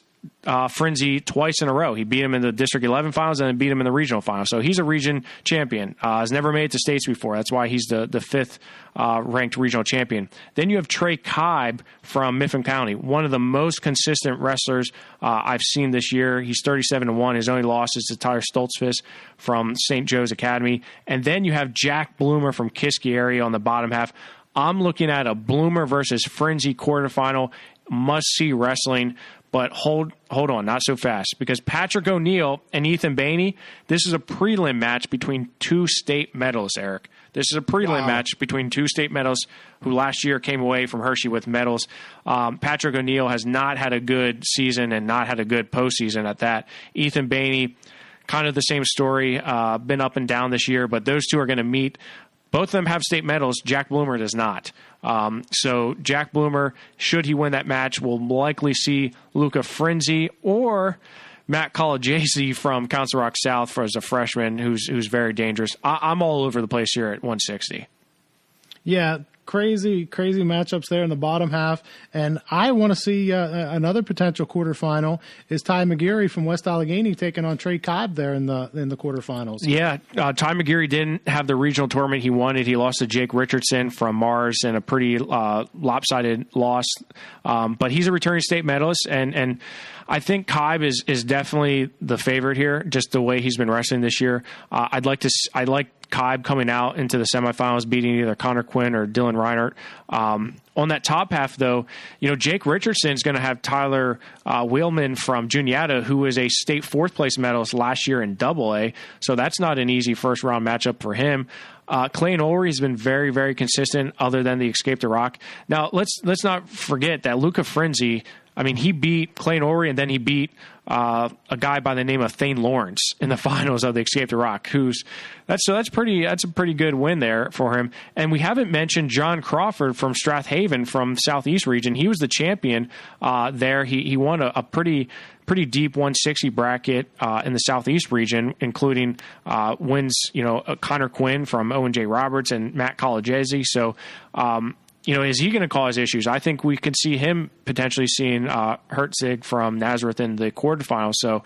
Frenzy twice in a row. He beat him in the District 11 finals and then beat him in the regional finals. So he's a region champion. Has never made it to states before. That's why he's the 5th ranked regional champion. Then you have Trey Kibe from Mifflin County, one of the most consistent wrestlers I've seen this year. He's 37-1. His only loss is to Tyler Stoltzfus from St. Joe's Academy. And then you have Jack Bloomer from Kiski area on the bottom half. I'm looking at a Bloomer versus Frenzy quarterfinal. Must-see wrestling. But hold on, not so fast, because Patrick O'Neill and Ethan Bainey, this is a prelim match between 2 state medalists, Eric. This is a prelim match between 2 state medalists who last year came away from Hershey with medals. Patrick O'Neill has not had a good season and not had a good postseason at that. Ethan Bainey, kind of the same story, been up and down this year, but those 2 are going to meet. Both of them have state medals. Jack Bloomer does not. So Jack Bloomer, should he win that match, will likely see Luca Frenzy or Matt Colajese from Council Rock South as a freshman who's very dangerous. I'm all over the place here at 160. Yeah, crazy matchups there in the bottom half. And I want to see another potential quarterfinal is Ty McGeary from West Allegheny taking on Trey Cobb there in the quarterfinals. Yeah, Ty McGeary didn't have the regional tournament he wanted. He lost to Jake Richardson from Mars in a pretty lopsided loss. But he's a returning state medalist, and I think Cobb is definitely the favorite here, just the way he's been wrestling this year. I like Cobb coming out into the semifinals, beating either Connor Quinn or Dylan Reinert. On that top half, though, Jake Richardson is going to have Tyler Wheelman from Juniata, who was a state fourth place medalist last year in AA. So that's not an easy first round matchup for him. Clayton Ulrey has been very, very consistent other than the Escape the Rock. Now, let's not forget that Luca Frenzy, he beat Clayton Ulrey, and then he beat a guy by the name of Thane Lawrence in the finals of the Escape the Rock. That's a pretty good win there for him. And we haven't mentioned John Crawford from Strathaven from Southeast region. He was the champion there. He won a pretty deep 160 bracket in the Southeast region, including wins Connor Quinn from Owen J. Roberts and Matt Colajese. So. Is he going to cause issues? I think we could see him potentially seeing Herzig from Nazareth in the quarterfinals. So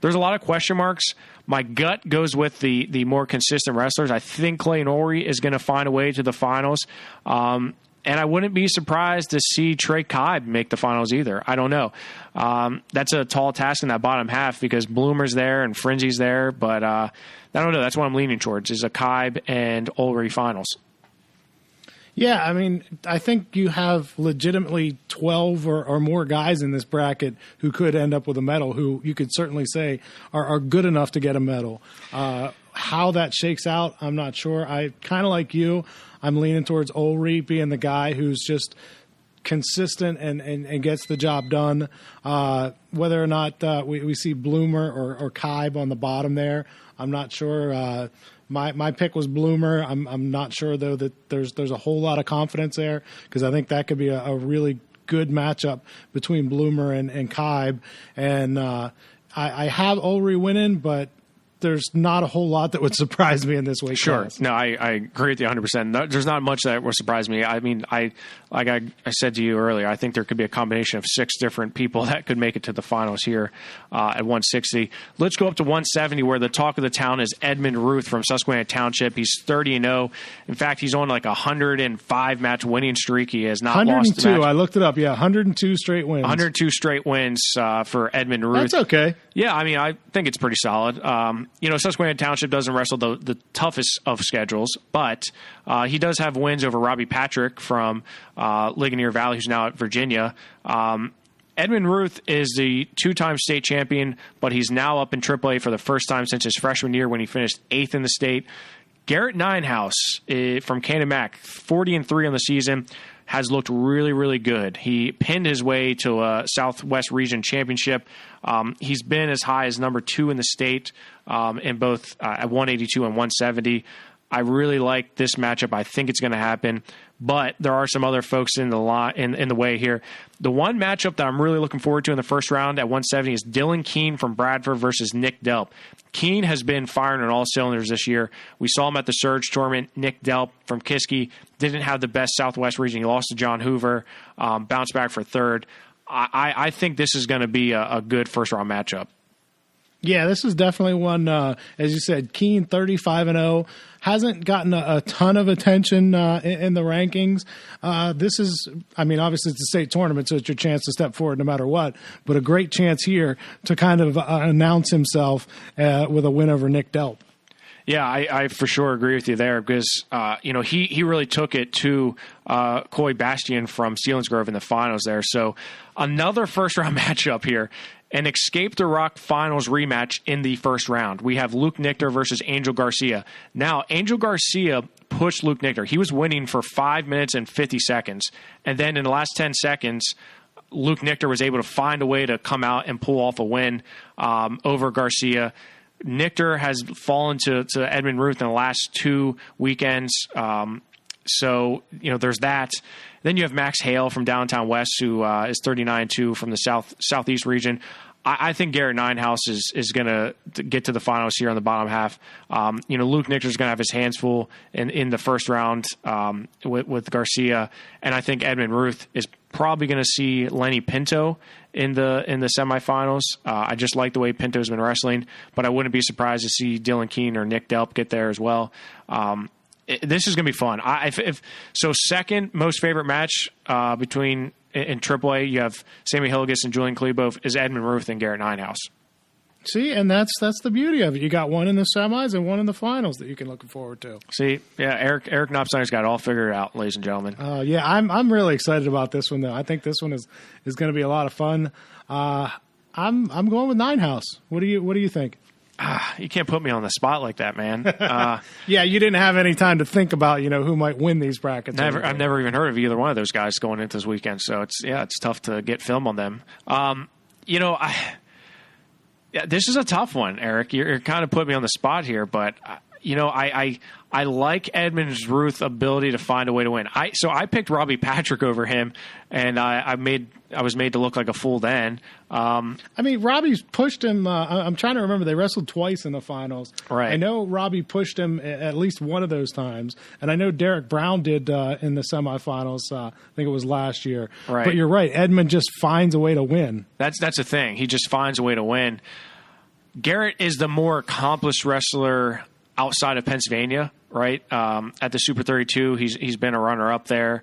there's a lot of question marks. My gut goes with the more consistent wrestlers. I think Clayton Ulrey is going to find a way to the finals. And I wouldn't be surprised to see Trey Cobb make the finals either. I don't know. That's a tall task in that bottom half because Bloomer's there and Frenzy's there. But I don't know. That's what I'm leaning towards is a Cobb and Ulrey finals. Yeah, I think you have legitimately 12 or more guys in this bracket who could end up with a medal, who you could certainly say are good enough to get a medal. How that shakes out, I'm not sure. I kind of like you. I'm leaning towards Ulrey being the guy who's just consistent and gets the job done. Whether or not we see Bloomer or Kaib on the bottom there, I'm not sure. My pick was Bloomer. I'm not sure though that there's a whole lot of confidence there because I think that could be a really good matchup between Bloomer and Kaib. And I have Ulrey winning, but there's not a whole lot that would surprise me in this weight class. Sure. No, I agree with you 100%. There's not much that would surprise me. I said to you earlier, I think there could be a combination of 6 different people that could make it to the finals here at 160. Let's go up to 170 where the talk of the town is Edmund Ruth from Susquehanna Township. He's 30-0. In fact, he's on like a 105 match winning streak. He has not lost a match. 102. I looked it up. Yeah, 102 straight wins. 102 straight wins for Edmund Ruth. That's okay. Yeah, I think it's pretty solid. Susquehanna Township doesn't wrestle the toughest of schedules, but he does have wins over Robbie Patrick from Ligonier Valley, who's now at Virginia. Edmund Ruth is the 2-time state champion, but he's now up in AAA for the first time since his freshman year when he finished 8th in the state. Garrett Ninehouse from Canon-Mac, 40-3 on the season, has looked really, really good. He pinned his way to a Southwest Region championship. He's been as high as number 2 in the state in both at 182 and 170. I really like this matchup. I think it's going to happen, but there are some other folks in the way here. The one matchup that I'm really looking forward to in the first round at 170 is Dylan Keene from Bradford versus Nick Delp. Keene has been firing on all cylinders this year. We saw him at the Surge tournament. Nick Delp from Kiski didn't have the best Southwest region. He lost to John Hoover, bounced back for third. I think this is going to be a good first-round matchup. Yeah, this is definitely one, as you said, Keene 35-0, hasn't gotten a ton of attention in the rankings. This is, obviously it's a state tournament, so it's your chance to step forward no matter what, but a great chance here to kind of announce himself with a win over Nick Delp. Yeah, I for sure agree with you there because, he really took it to Coy Bastian from Selinsgrove in the finals there. So another first-round matchup here. An Escape the Rock finals rematch in the first round. We have Luke Nichter versus Angel Garcia. Now, Angel Garcia pushed Luke Nichter. He was winning for 5 minutes and 50 seconds. And then in the last 10 seconds, Luke Nichter was able to find a way to come out and pull off a win over Garcia. Nichter has fallen to Edmund Ruth in the last 2 weekends. So, there's that. Then you have Max Hale from Downtown West, who is 39-2 from the Southeast region. I think Garrett Ninehouse is going to get to the finals here on the bottom half. Luke Nichter's going to have his hands full in the first round with Garcia, and I think Edmund Ruth is probably going to see Lenny Pinto in the semifinals. I just like the way Pinto's been wrestling, but I wouldn't be surprised to see Dylan Keene or Nick Delp get there as well. This is going to be fun. Second most favorite match between in AAA, you have Sammy Hilgis and Julian Klebow, is Edmund Ruth and Garrett Ninehouse. See, and that's the beauty of it. You got one in the semis and one in the finals that you can look forward to. See, yeah, Eric Knopsynder's got it all figured out, ladies and gentlemen. Yeah, I'm really excited about this one though. I think this one is going to be a lot of fun. I'm going with Ninehouse. What do you think? You can't put me on the spot like that, man. Yeah, you didn't have any time to think about who might win these brackets. I've never even heard of either one of those guys going into this weekend, so it's tough to get film on them. This is a tough one, Eric. You're kind of putting me on the spot here, but I like Edmund Ruth's ability to find a way to win. I picked Robbie Patrick over him, and I was made to look like a fool then. Robbie's pushed him. I'm trying to remember. They wrestled twice in the finals. Right. I know Robbie pushed him at least one of those times, and I know Derek Brown did in the semifinals. I think it was last year. Right. But you're right. Edmund just finds a way to win. That's the thing. He just finds a way to win. Garrett is the more accomplished wrestler outside of Pennsylvania, right? At the Super 32, he's been a runner-up there.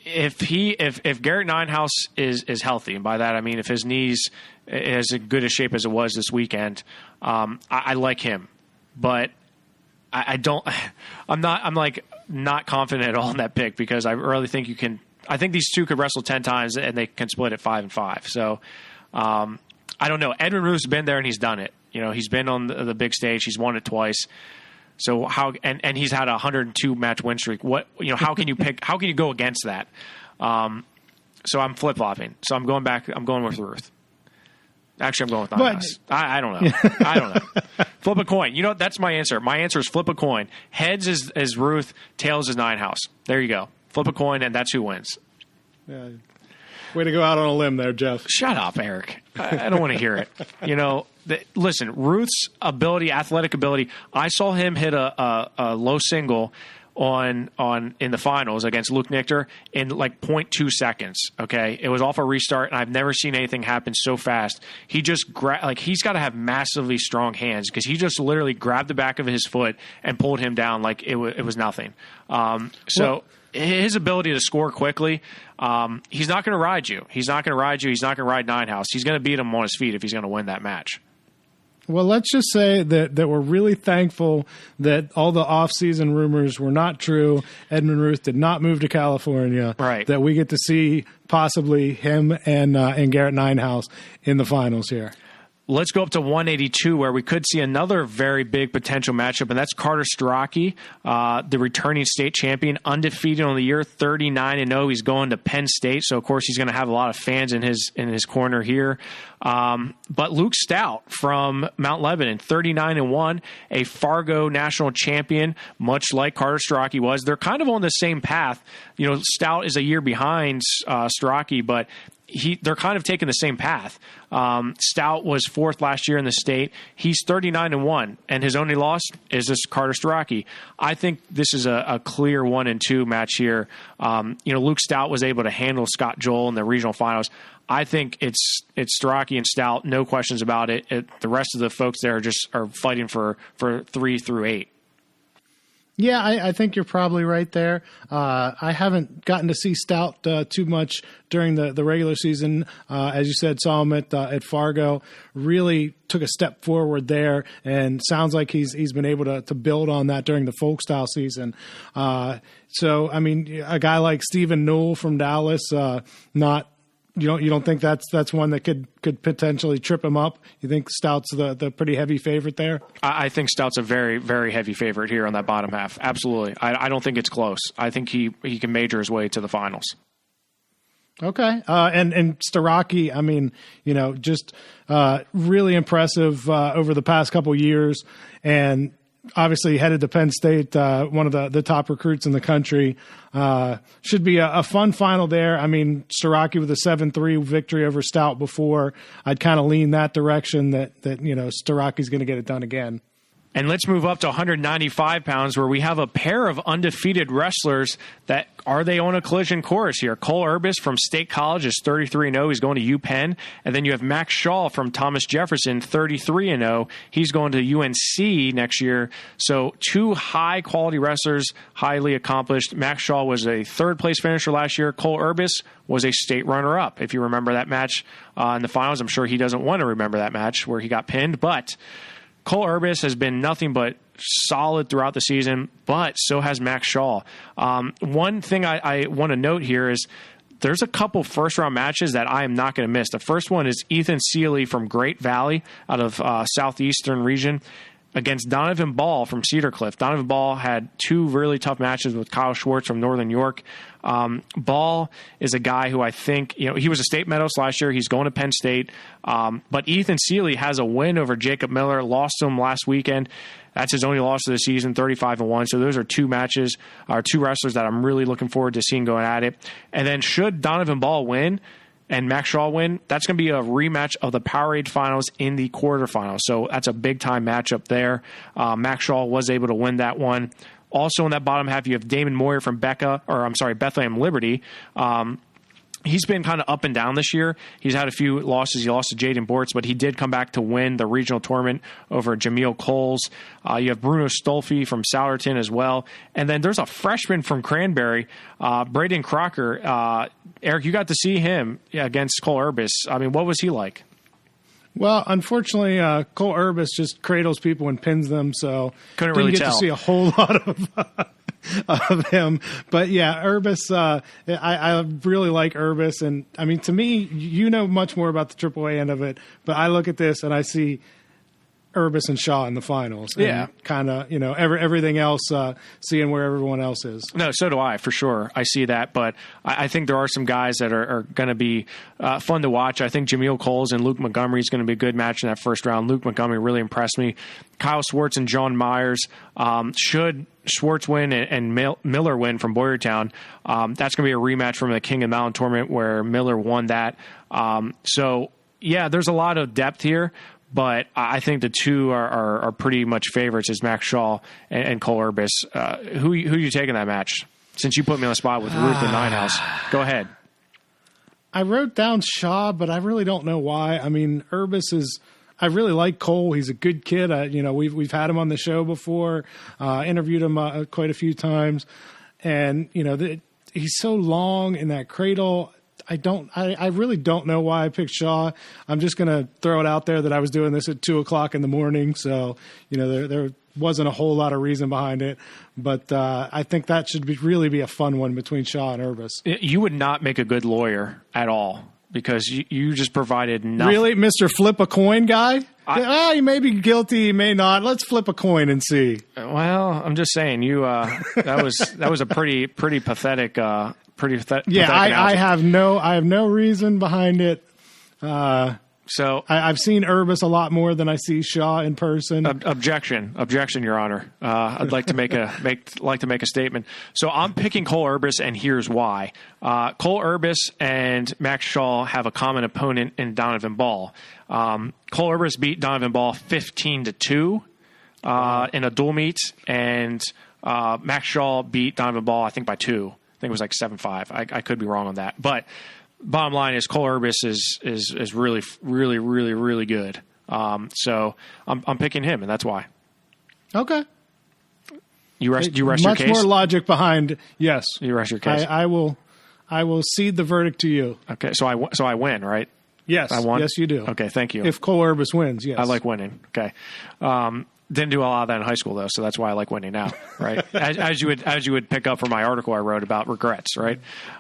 If Garrett Ninehouse is healthy, and by that I mean if his knees is as good a shape as it was this weekend, I like him. But I'm not confident at all in that pick because I really think you can. I think these two could wrestle 10 times and they can split it 5-5. So I don't know. Edmund Ruth's been there and he's done it. He's been on the big stage. He's won it twice. So how and he's had a 102 match win streak. How can you pick? How can you go against that? So I'm flip flopping. So I'm going back. I'm going with Ruth. Actually, I'm going with Ninehouse. I don't know. I don't know. Flip a coin. That's my answer. My answer is flip a coin. Heads is Ruth. Tails is Ninehouse. There you go. Flip a coin, and that's who wins. Yeah. Way to go out on a limb there, Jeff. Shut up, Eric. I don't want to hear it. Listen, Ruth's ability, athletic ability, I saw him hit a low single in the finals against Luke Nichter in like 0.2 seconds, okay? It was off a restart, and I've never seen anything happen so fast. He just he's got to have massively strong hands because he just literally grabbed the back of his foot and pulled him down like it was nothing. His ability to score quickly, he's not going to ride you. He's not going to ride you. He's not going to ride Ninehouse. He's going to beat him on his feet if he's going to win that match. Well, let's just say that we're really thankful that all the off-season rumors were not true. Edmund Ruth did not move to California. Right. That we get to see possibly him and Garrett Ninehouse in the finals here. Let's go up to 182 where we could see another very big potential matchup, and that's Carter Strachey, the returning state champion, undefeated on the year, 39-0. He's going to Penn State, so of course he's going to have a lot of fans in his corner here. But Luke Stout from Mount Lebanon, 39-1, a Fargo national champion, much like Carter Strachey was. They're kind of on the same path. Stout is a year behind Strachey, but they're kind of taking the same path. Stout was fourth last year in the state. He's 39-1, and his only loss is this Carter Strachey. I think this is a clear 1-2 match here. Luke Stout was able to handle Scott Joel in the regional finals. I think it's Strachey and Stout, no questions about it. The rest of the folks there are fighting for 3 through 8. Yeah, I think you're probably right there. I haven't gotten to see Stout too much during the regular season. As you said, saw him at Fargo. Really took a step forward there, and sounds like he's been able to build on that during the folk style season. So, a guy like Stephen Newell from Dallas, You don't think that's one that could potentially trip him up? You think Stout's the pretty heavy favorite there? I think Stout's a very, very heavy favorite here on that bottom half. Absolutely. I don't think it's close. I think he can major his way to the finals. Okay. And Strachey, just really impressive over the past couple years. And obviously headed to Penn State, one of the top recruits in the country. Should be a fun final there. I mean, Starocci with a 7-3 victory over Stout before. I'd kind of lean that direction that Starocci's going to get it done again. And let's move up to 195 pounds, where we have a pair of undefeated wrestlers that are they on a collision course here. Cole Urbis from State College is 33-0. He's going to UPenn. And then you have Max Shaw from Thomas Jefferson, 33-0. He's going to UNC next year. So two high-quality wrestlers, highly accomplished. Max Shaw was a third-place finisher last year. Cole Urbis was a state runner-up. If you remember that match in the finals, I'm sure he doesn't want to remember that match where he got pinned. But Cole Urbis has been nothing but solid throughout the season, but so has Max Shaw. One thing I want to note here is there's a couple first-round matches that I am not going to miss. The first one is Ethan Seeley from Great Valley out of Southeastern region against Donovan Ball from Cedar Cliff. Donovan Ball had two really tough matches with Kyle Schwartz from Northern York. Ball is a guy who I think, he was a state medalist last year. He's going to Penn State. But Ethan Seeley has a win over Jacob Miller, lost to him last weekend. That's his only loss of the season, 35-1. So those are two wrestlers that I'm really looking forward to seeing going at it. And then should Donovan Ball win and Max Shaw win, that's going to be a rematch of the Powerade finals in the quarterfinals. So that's a big-time matchup there. Max Shaw was able to win that one. Also in that bottom half, you have Damon Moyer from Bethlehem Liberty. He's been kind of up and down this year. He's had a few losses. He lost to Jaden Bortz, but he did come back to win the regional tournament over Jameel Coles. You have Bruno Stolfi from Souderton as well. And then there's a freshman from Cranberry, Braden Crocker. Eric, you got to see him against Cole Urbis. I mean, what was he like? Well, unfortunately, Cole Urbis just cradles people and pins them, so couldn't really get tell. To see a whole lot of him. But yeah, Urbis, I really like Urbis, and I mean, to me, you know much more about the AAA end of it, but I look at this and I see Urbis and Shaw in the finals. Yeah. Kind of, everything else, seeing where everyone else is. No, so do I, for sure. I see that, but I think there are some guys that are going to be fun to watch. I think Jameel Coles and Luke Montgomery is going to be a good match in that first round. Luke Montgomery really impressed me. Kyle Schwartz and John Myers. Should Schwartz win and Miller win from Boyertown, that's going to be a rematch from the King of Mountain tournament where Miller won that. So, yeah, there's a lot of depth here. But I think the two are pretty much favorites is Max Shaw and Cole Urbis. Who you taking that match? Since you put me on the spot with Ruth and Ninehouse. Go ahead. I wrote down Shaw, but I really don't know why. I mean, Urbis is – I really like Cole. He's a good kid. We've had him on the show before, interviewed him quite a few times. And, he's so long in that cradle – I really don't know why I picked Shaw. I'm just going to throw it out there that I was doing this at 2:00 in the morning. So, there wasn't a whole lot of reason behind it, but I think that should really be a fun one between Shaw and Urbis. You would not make a good lawyer at all because you just provided nothing. Really? Mr. Flip a Coin guy? He may be guilty, he may not. Let's flip a coin and see. Well, I'm just saying that was a pretty pathetic Yeah, I have no reason behind it. So I've seen Urbis a lot more than I see Shaw in person. Objection, Your Honor. I'd like to make a statement. So I'm picking Cole Urbis, and here's why. Cole Urbis and Max Shaw have a common opponent in Donovan Ball. Cole Urbis beat Donovan Ball 15-2 in a dual meet, and Max Shaw beat Donovan Ball I think by 2. I think it was like 7-5. I could be wrong on that, but bottom line is Cole Urbis is really, really, really, really good. So I'm picking him, and that's why. Okay. You rest your case. Much more logic behind. Yes. You rest your case. I will cede the verdict to you. Okay. So I win, right? Yes. I won. Yes, you do. Okay. Thank you. If Cole Urbis wins, yes. I like winning. Okay. Didn't do a lot of that in high school though, so that's why I like winning now, right? as you would pick up from my article I wrote about regrets, right?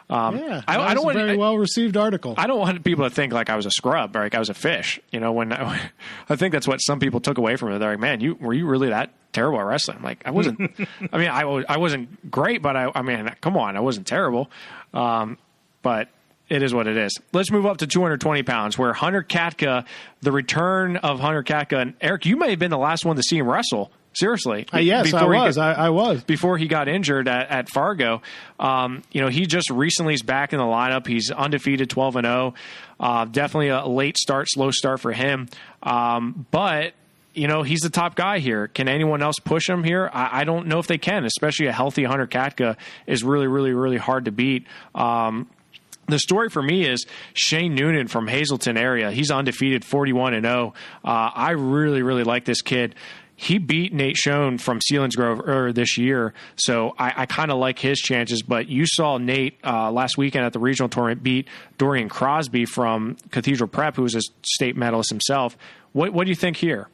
I don't want a very well received article. I don't want people to think like I was a scrub or like I was a fish. When I think that's what some people took away from it. They're like, "Man, were you really that terrible at wrestling?" I'm like, I wasn't. I mean, I wasn't great, but I mean, come on, I wasn't terrible. But it is what it is. Let's move up to 220 pounds, where Hunter Katka, the return of Hunter Katka, and Eric, you may have been the last one to see him wrestle Seriously. Yes, I was. Before he got injured at Fargo. He just recently is back in the lineup. He's undefeated, 12-0. Definitely a late start, slow start for him. But he's the top guy here. Can anyone else push him here? I don't know if they can, especially a healthy Hunter Katka is really, really, really hard to beat. The story for me is Shane Noonan from Hazleton area. He's undefeated, 41-0. I really, really like this kid. He beat Nate Schoen from Selinsgrove earlier this year, so I kind of like his chances. But you saw Nate last weekend at the regional tournament beat Dorian Crosby from Cathedral Prep, who was a state medalist himself. What do you think here?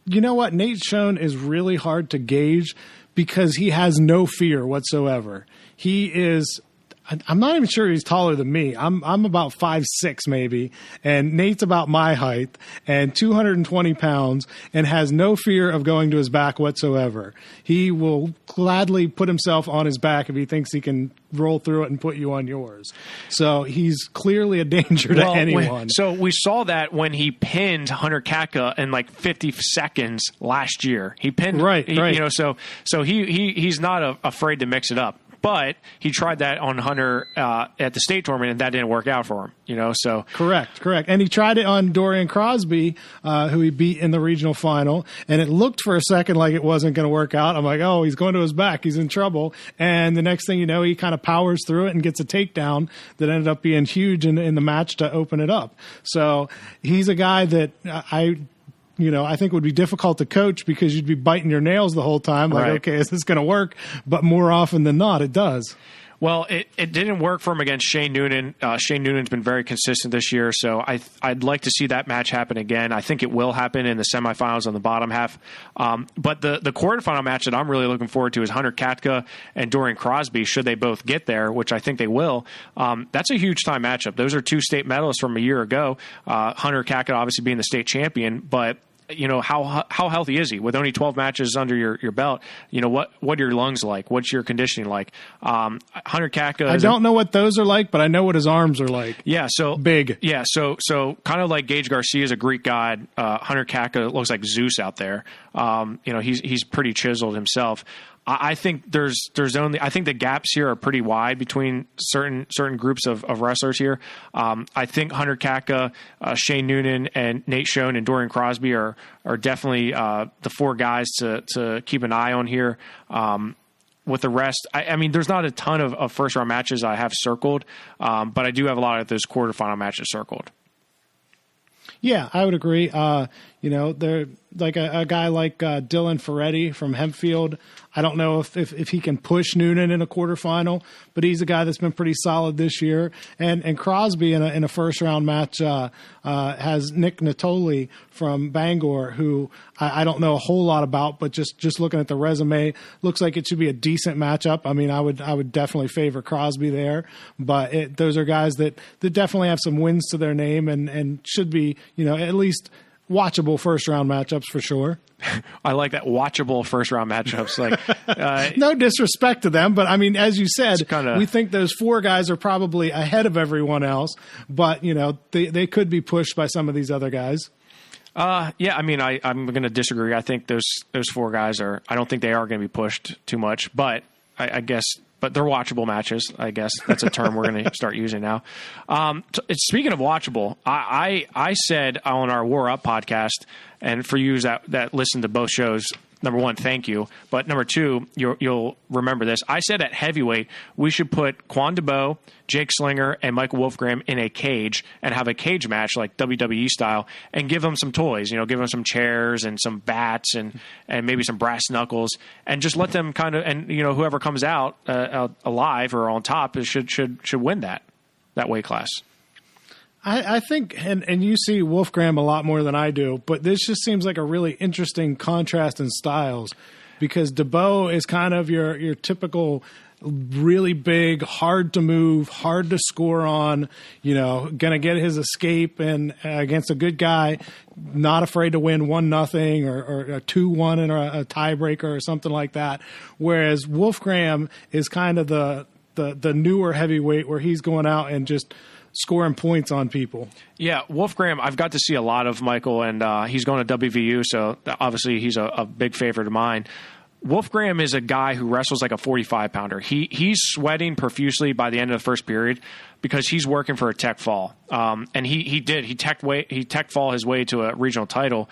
You know what? Nate Schoen is really hard to gauge because he has no fear whatsoever. He is... I'm not even sure he's taller than me. I'm about 5'6" maybe, and Nate's about my height and 220 pounds and has no fear of going to his back whatsoever. He will gladly put himself on his back if he thinks he can roll through it and put you on yours. So he's clearly a danger to anyone. So we saw that when he pinned Hunter Katka in like 50 seconds last year. He pinned right. So he's not afraid to mix it up. But he tried that on Hunter at the state tournament, and that didn't work out for him. So correct. And he tried it on Dorian Crosby, who he beat in the regional final, and it looked for a second like it wasn't going to work out. I'm like, oh, he's going to his back. He's in trouble. And the next thing you know, he kind of powers through it and gets a takedown that ended up being huge in the match to open it up. So he's a guy that I think would be difficult to coach because you'd be biting your nails the whole time. Like, okay, is this going to work? But more often than not, it does. Well, it didn't work for him against Shane Noonan. Shane Noonan's been very consistent this year, so I'd like to see that match happen again. I think it will happen in the semifinals on the bottom half. But the quarterfinal match that I'm really looking forward to is Hunter Katka and Dorian Crosby, should they both get there, which I think they will. That's a huge time matchup. Those are two state medalists from a year ago. Hunter Katka obviously being the state champion, but how healthy is he with only 12 matches under your belt? What are your lungs like? What's your conditioning like? Hunter Katka. I don't know what those are like, but I know what his arms are like. Yeah. So big. Yeah. So kind of like Gage Garcia is a Greek god. Hunter Katka looks like Zeus out there. He's pretty chiseled himself. I think I think the gaps here are pretty wide between certain groups of wrestlers here. I think Hunter Katka, Shane Noonan, and Nate Schoen and Dorian Crosby are definitely the four guys to keep an eye on here. With the rest, I mean, there's not a ton of first round matches I have circled, but I do have a lot of those quarterfinal matches circled. Yeah, I would agree. They're like a guy like Dylan Ferretti from Hempfield. I don't know if he can push Noonan in a quarterfinal, but he's a guy that's been pretty solid this year. And Crosby in a first round match has Nick Natoli from Bangor, who I don't know a whole lot about, but just looking at the resume, looks like it should be a decent matchup. I mean, I would definitely favor Crosby there, but those are guys that definitely have some wins to their name and should be at least watchable first round matchups for sure. I like that, watchable first round matchups. Like, no disrespect to them, but I mean, as you said, we think those four guys are probably ahead of everyone else, but they could be pushed by some of these other guys. Yeah, I mean, I'm going to disagree. I think those four guys I don't think they are going to be pushed too much, but I guess. But they're watchable matches, I guess. That's a term we're going to start using now. Speaking of watchable, I said on our War Up podcast, and for you that listen to both shows, number one, thank you. But number two, you'll remember this. I said at heavyweight, we should put Quan DeBow, Jake Slinger, and Michael Wolfgram in a cage and have a cage match like WWE style and give them some toys, give them some chairs and some bats and maybe some brass knuckles and just let them kind of, and whoever comes out alive or on top should win that weight class. I think, and you see Wolfgram a lot more than I do, but this just seems like a really interesting contrast in styles because DeBow is kind of your typical really big, hard to move, hard to score on, going to get his escape and against a good guy, not afraid to win 1-0 or a 2-1 in a tiebreaker or something like that. Whereas Wolfgram is kind of the newer heavyweight where he's going out and just scoring points on people. Yeah, Wolfgram, I've got to see a lot of Michael, and he's going to WVU, so obviously he's a big favorite of mine. Wolfgram is a guy who wrestles like a 45-pounder. He's sweating profusely by the end of the first period because he's working for a tech fall. And he tech fall his way to a regional title.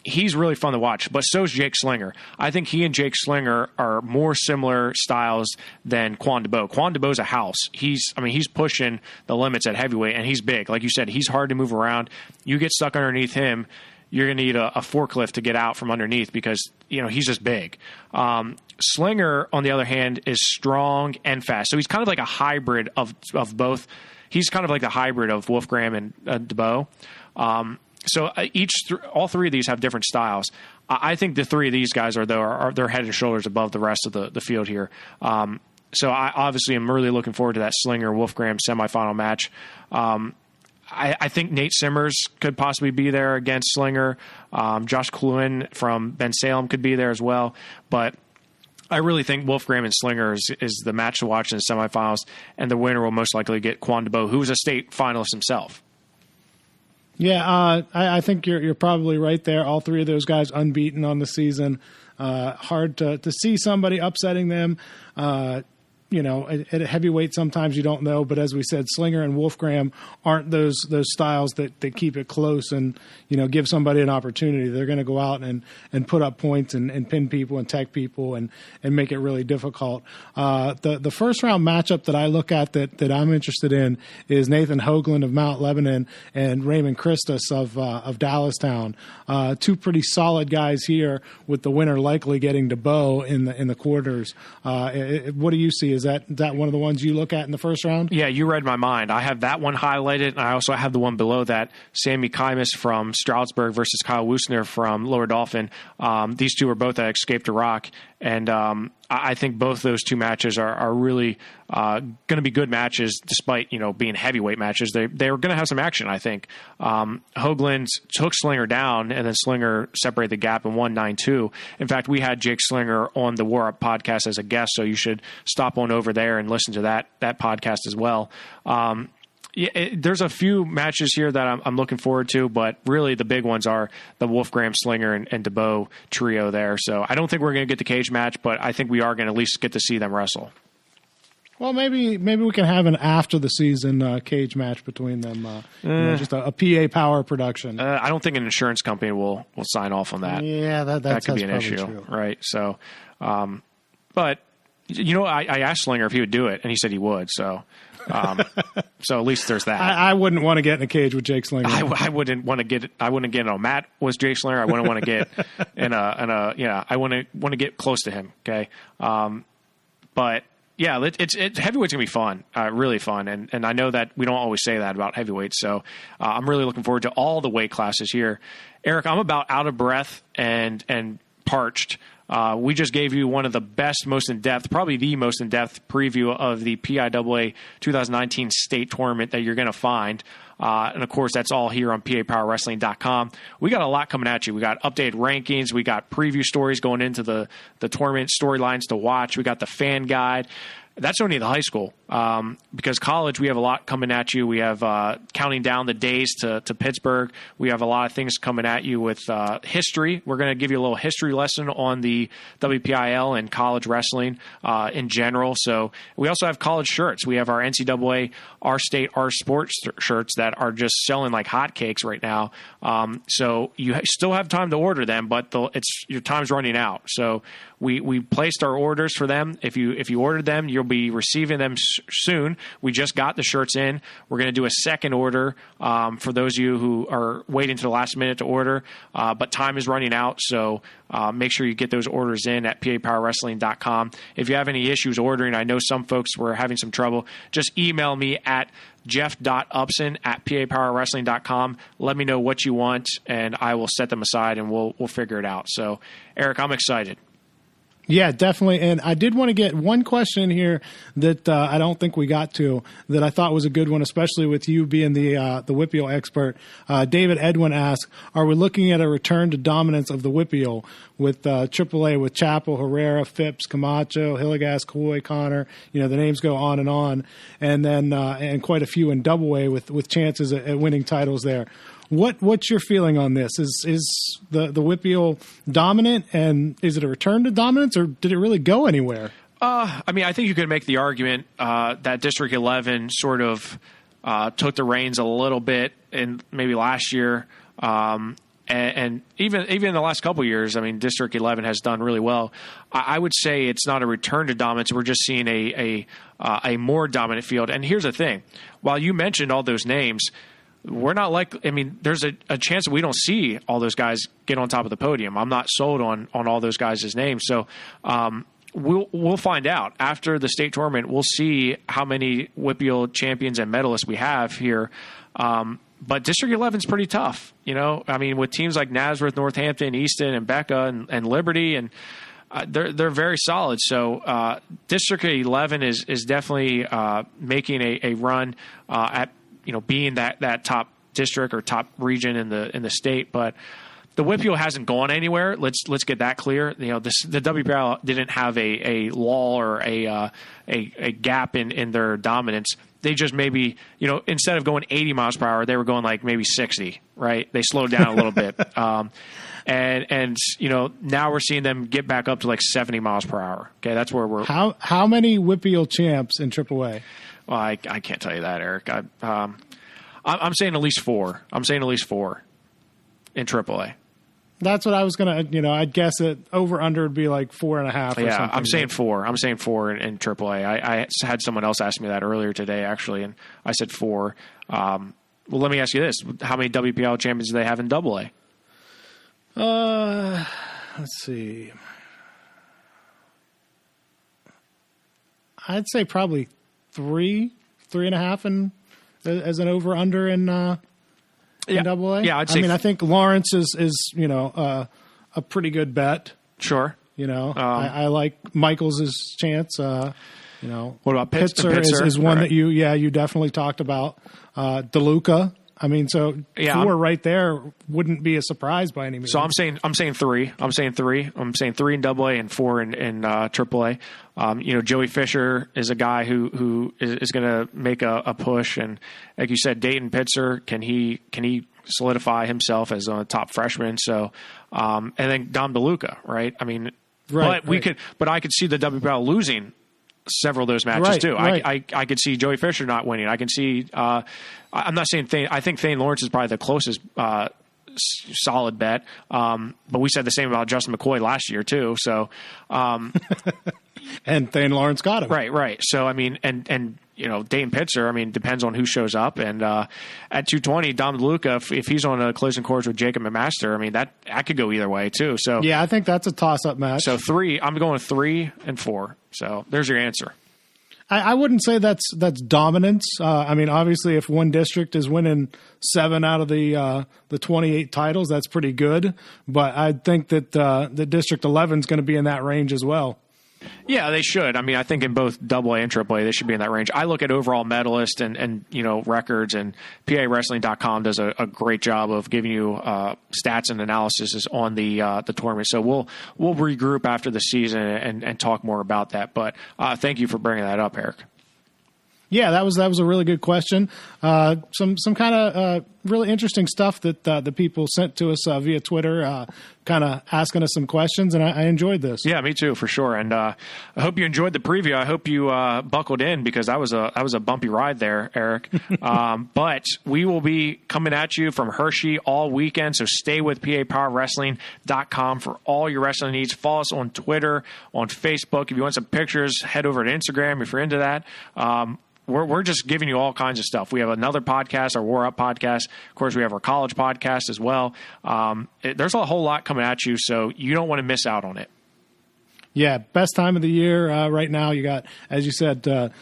He's really fun to watch, but so is Jake Slinger. I think he and Jake Slinger are more similar styles than Quan DeBow. Quan DeBow's a house. He's pushing the limits at heavyweight, and he's big. Like you said, he's hard to move around. You get stuck underneath him, you're going to need a forklift to get out from underneath because, he's just big. Slinger, on the other hand, is strong and fast. So he's kind of like a hybrid of both. He's kind of like the hybrid of Wolfgram and DeBow. So all three of these have different styles. I think the three of these guys are they're head and shoulders above the rest of the field here. So I obviously am really looking forward to that Slinger-Wolfgram semifinal match. I think Nate Simmers could possibly be there against Slinger. Josh Kluin from Ben Salem could be there as well. But I really think Wolfgram and Slinger is the match to watch in the semifinals, and the winner will most likely get Quan DeBow, who is a state finalist himself. Yeah, I think you're probably right there. All three of those guys unbeaten on the season. Hard to see somebody upsetting them. At a heavyweight, sometimes you don't know, but as we said, Slinger and Wolfgram aren't those styles that keep it close and, give somebody an opportunity. They're going to go out and put up points and pin people and tech people and make it really difficult. The first round matchup that I look at that I'm interested in is Nathan Hoagland of Mount Lebanon and Raymond Christus of Dallastown. Two pretty solid guys here, with the winner likely getting DeBow in the quarters. What do you see? Is that one of the ones you look at in the first round? Yeah, you read my mind. I have that one highlighted, and I also have the one below that, Sammy Kaimus from Stroudsburg versus Kyle Woosner from Lower Dolphin. These two are both at Escape to Rock, and I think both those two matches are really going to be good matches, despite being heavyweight matches. They're going to have some action, I think. Hoagland took Slinger down, and then Slinger separated the gap and won 9-2. In fact, we had Jake Slinger on the War Up podcast as a guest, so you should stop on over there and listen to that podcast as well. There's a few matches here that I'm looking forward to, but really the big ones are the Wolfgram, Slinger, and DeBow trio there. So I don't think we're going to get the cage match, but I think we are going to at least get to see them wrestle. Well, maybe we can have an after the season cage match between them. Just a PA Power production. I don't think an insurance company will sign off on that. Yeah, that could be an issue, true. Right? So, but I asked Slinger if he would do it, and he said he would. So. So at least there's that. I wouldn't want to get in a cage with Jake Slinger. I wouldn't want to get. I wouldn't get in a mat with Jake Slinger. I wouldn't want to get in a. Yeah, I want to get close to him. Okay, but yeah, it's heavyweight's gonna be fun, really fun, and I know that we don't always say that about heavyweights. So I'm really looking forward to all the weight classes here. Eric, I'm about out of breath and parched. We just gave you one of the best, most in-depth, probably the most in-depth preview of the PIAA 2019 State Tournament that you're going to find. And, of course, that's all here on PAPowerWrestling.com. We got a lot coming at you. We got updated rankings. We got preview stories going into the tournament, storylines to watch. We got the fan guide. That's only the high school, because college, we have a lot coming at you. We have counting down the days to Pittsburgh. We have a lot of things coming at you with history. We're going to give you a little history lesson on the WPIL and college wrestling in general. So we also have college shirts. We have our NCAA, our state, our sports shirts that are just selling like hotcakes right now. So you still have time to order them, but your time's running out. So we placed our orders for them. If you ordered them, you'll be receiving them soon. We just got the shirts in. We're going to do a second order for those of you who are waiting to the last minute to order, but time is running out, so make sure you get those orders in at PAPowerWrestling.com. If you have any issues ordering, I know some folks were having some trouble, just email me at jeff.upson@PAPowerWrestling.com. Let me know what you want, and I will set them aside, and we'll figure it out. So, Eric, I'm excited. Yeah, definitely. And I did want to get one question here that I don't think we got to that I thought was a good one, especially with you being the Whippeal expert. David Edwin asked, are we looking at a return to dominance of the Whippeal with AAA with Chappell, Herrera, Phipps, Camacho, Hillegas, Coy, Connor? The names go on. And then and quite a few in Double-A with chances at winning titles there. What's your feeling on this? Is the Whippeal dominant, and is it a return to dominance, or did it really go anywhere? I think you could make the argument that District 11 sort of took the reins a little bit in maybe last year, and even in the last couple of years. District 11 has done really well. I would say it's not a return to dominance. We're just seeing a more dominant field. And here's the thing: while you mentioned all those names, we're not there's a chance that we don't see all those guys get on top of the podium. I'm not sold on all those guys' names. So we'll find out after the state tournament. We'll see how many Whippeal champions and medalists we have here. But District 11 is pretty tough. With teams like Nazareth, Northampton, Easton, and Becca and Liberty, and they're very solid. So District 11 is definitely making a run at being that top district or top region in the state. But the Whippeal hasn't gone anywhere. Let's get that clear. The WPIAL didn't have a lull or a gap in their dominance. They just maybe, instead of going 80 miles per hour, they were going like maybe 60, right? They slowed down a little bit. And now we're seeing them get back up to like 70 miles per hour. Okay, that's where we're. How many Whippeal champs in AAA? Well, I can't tell you that, Eric. I'm saying at least 4. I'm saying at least 4 in AAA. That's what I was going to, I'd guess it over under would be like 4.5 or something. Yeah, I'm saying 4. I'm saying 4 in AAA. I had someone else ask me that earlier today, actually, and I said 4. Well, let me ask you this. How many WPIAL champions do they have in AA? Let's see. I'd say probably 3.5 as an over under in AA. Yeah, I'd say. I think Lawrence is a pretty good bet. Sure. I like Michaels' chance. What about Pitzer is one that you definitely talked about. DeLuca. 4 right there wouldn't be a surprise by any means. So I'm saying 3. I'm saying 3 in AA and 4 in AAA. Joey Fisher is a guy who is going to make a push, and like you said, Dayton Pitzer, can he solidify himself as a top freshman? So, and then Dom DeLuca, right? But I could see the WPIAL losing several of those matches too. Right. I could see Joey Fisher not winning. I can see. I'm not saying Thane. I think Thane Lawrence is probably the closest solid bet. But we said the same about Justin McCoy last year too. So, and Thane Lawrence got him. Right. So and Dayton Pitzer. Depends on who shows up. And at 220, Dom DeLuca, if he's on a closing course with Jacob McMaster, that could go either way too. So yeah, I think that's a toss-up match. So 3. I'm going 3 and 4. So there's your answer. I wouldn't say that's dominance. Obviously, if one district is winning 7 out of the 28 titles, that's pretty good. But I think that the District 11 is going to be in that range as well. Yeah, they should. I think in both AA and AAA, they should be in that range. I look at overall medalist and records, and PIAWrestling.com does a great job of giving you stats and analysis on the tournament. So we'll regroup after the season and talk more about that. But thank you for bringing that up, Eric. Yeah, that was a really good question. Some kind of really interesting stuff that the people sent to us via Twitter, kind of asking us some questions, and I enjoyed this. Yeah, me too, for sure. And I hope you enjoyed the preview. I hope you buckled in, because that was a bumpy ride there, Eric. But we will be coming at you from Hershey all weekend, so stay with PIAPowerWrestling.com for all your wrestling needs. Follow us on Twitter, on Facebook. If you want some pictures, head over to Instagram if you're into that. We're just giving you all kinds of stuff. We have another podcast, our War Up podcast. Of course, we have our college podcast as well. There's a whole lot coming at you, so you don't want to miss out on it. Yeah, best time of the year right now. You got, as you said,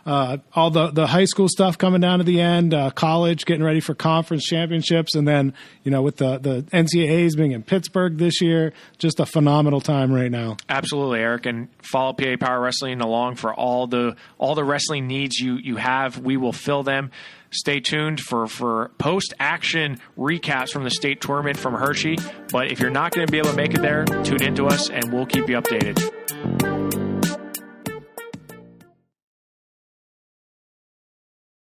all the high school stuff coming down to the end, college getting ready for conference championships, and then with the NCAAs being in Pittsburgh this year, just a phenomenal time right now. Absolutely, Eric, and follow PA Power Wrestling along for all the wrestling needs you have. We will fill them. Stay tuned for post-action recaps from the state tournament from Hershey. But if you're not going to be able to make it there, tune into us, and we'll keep you updated.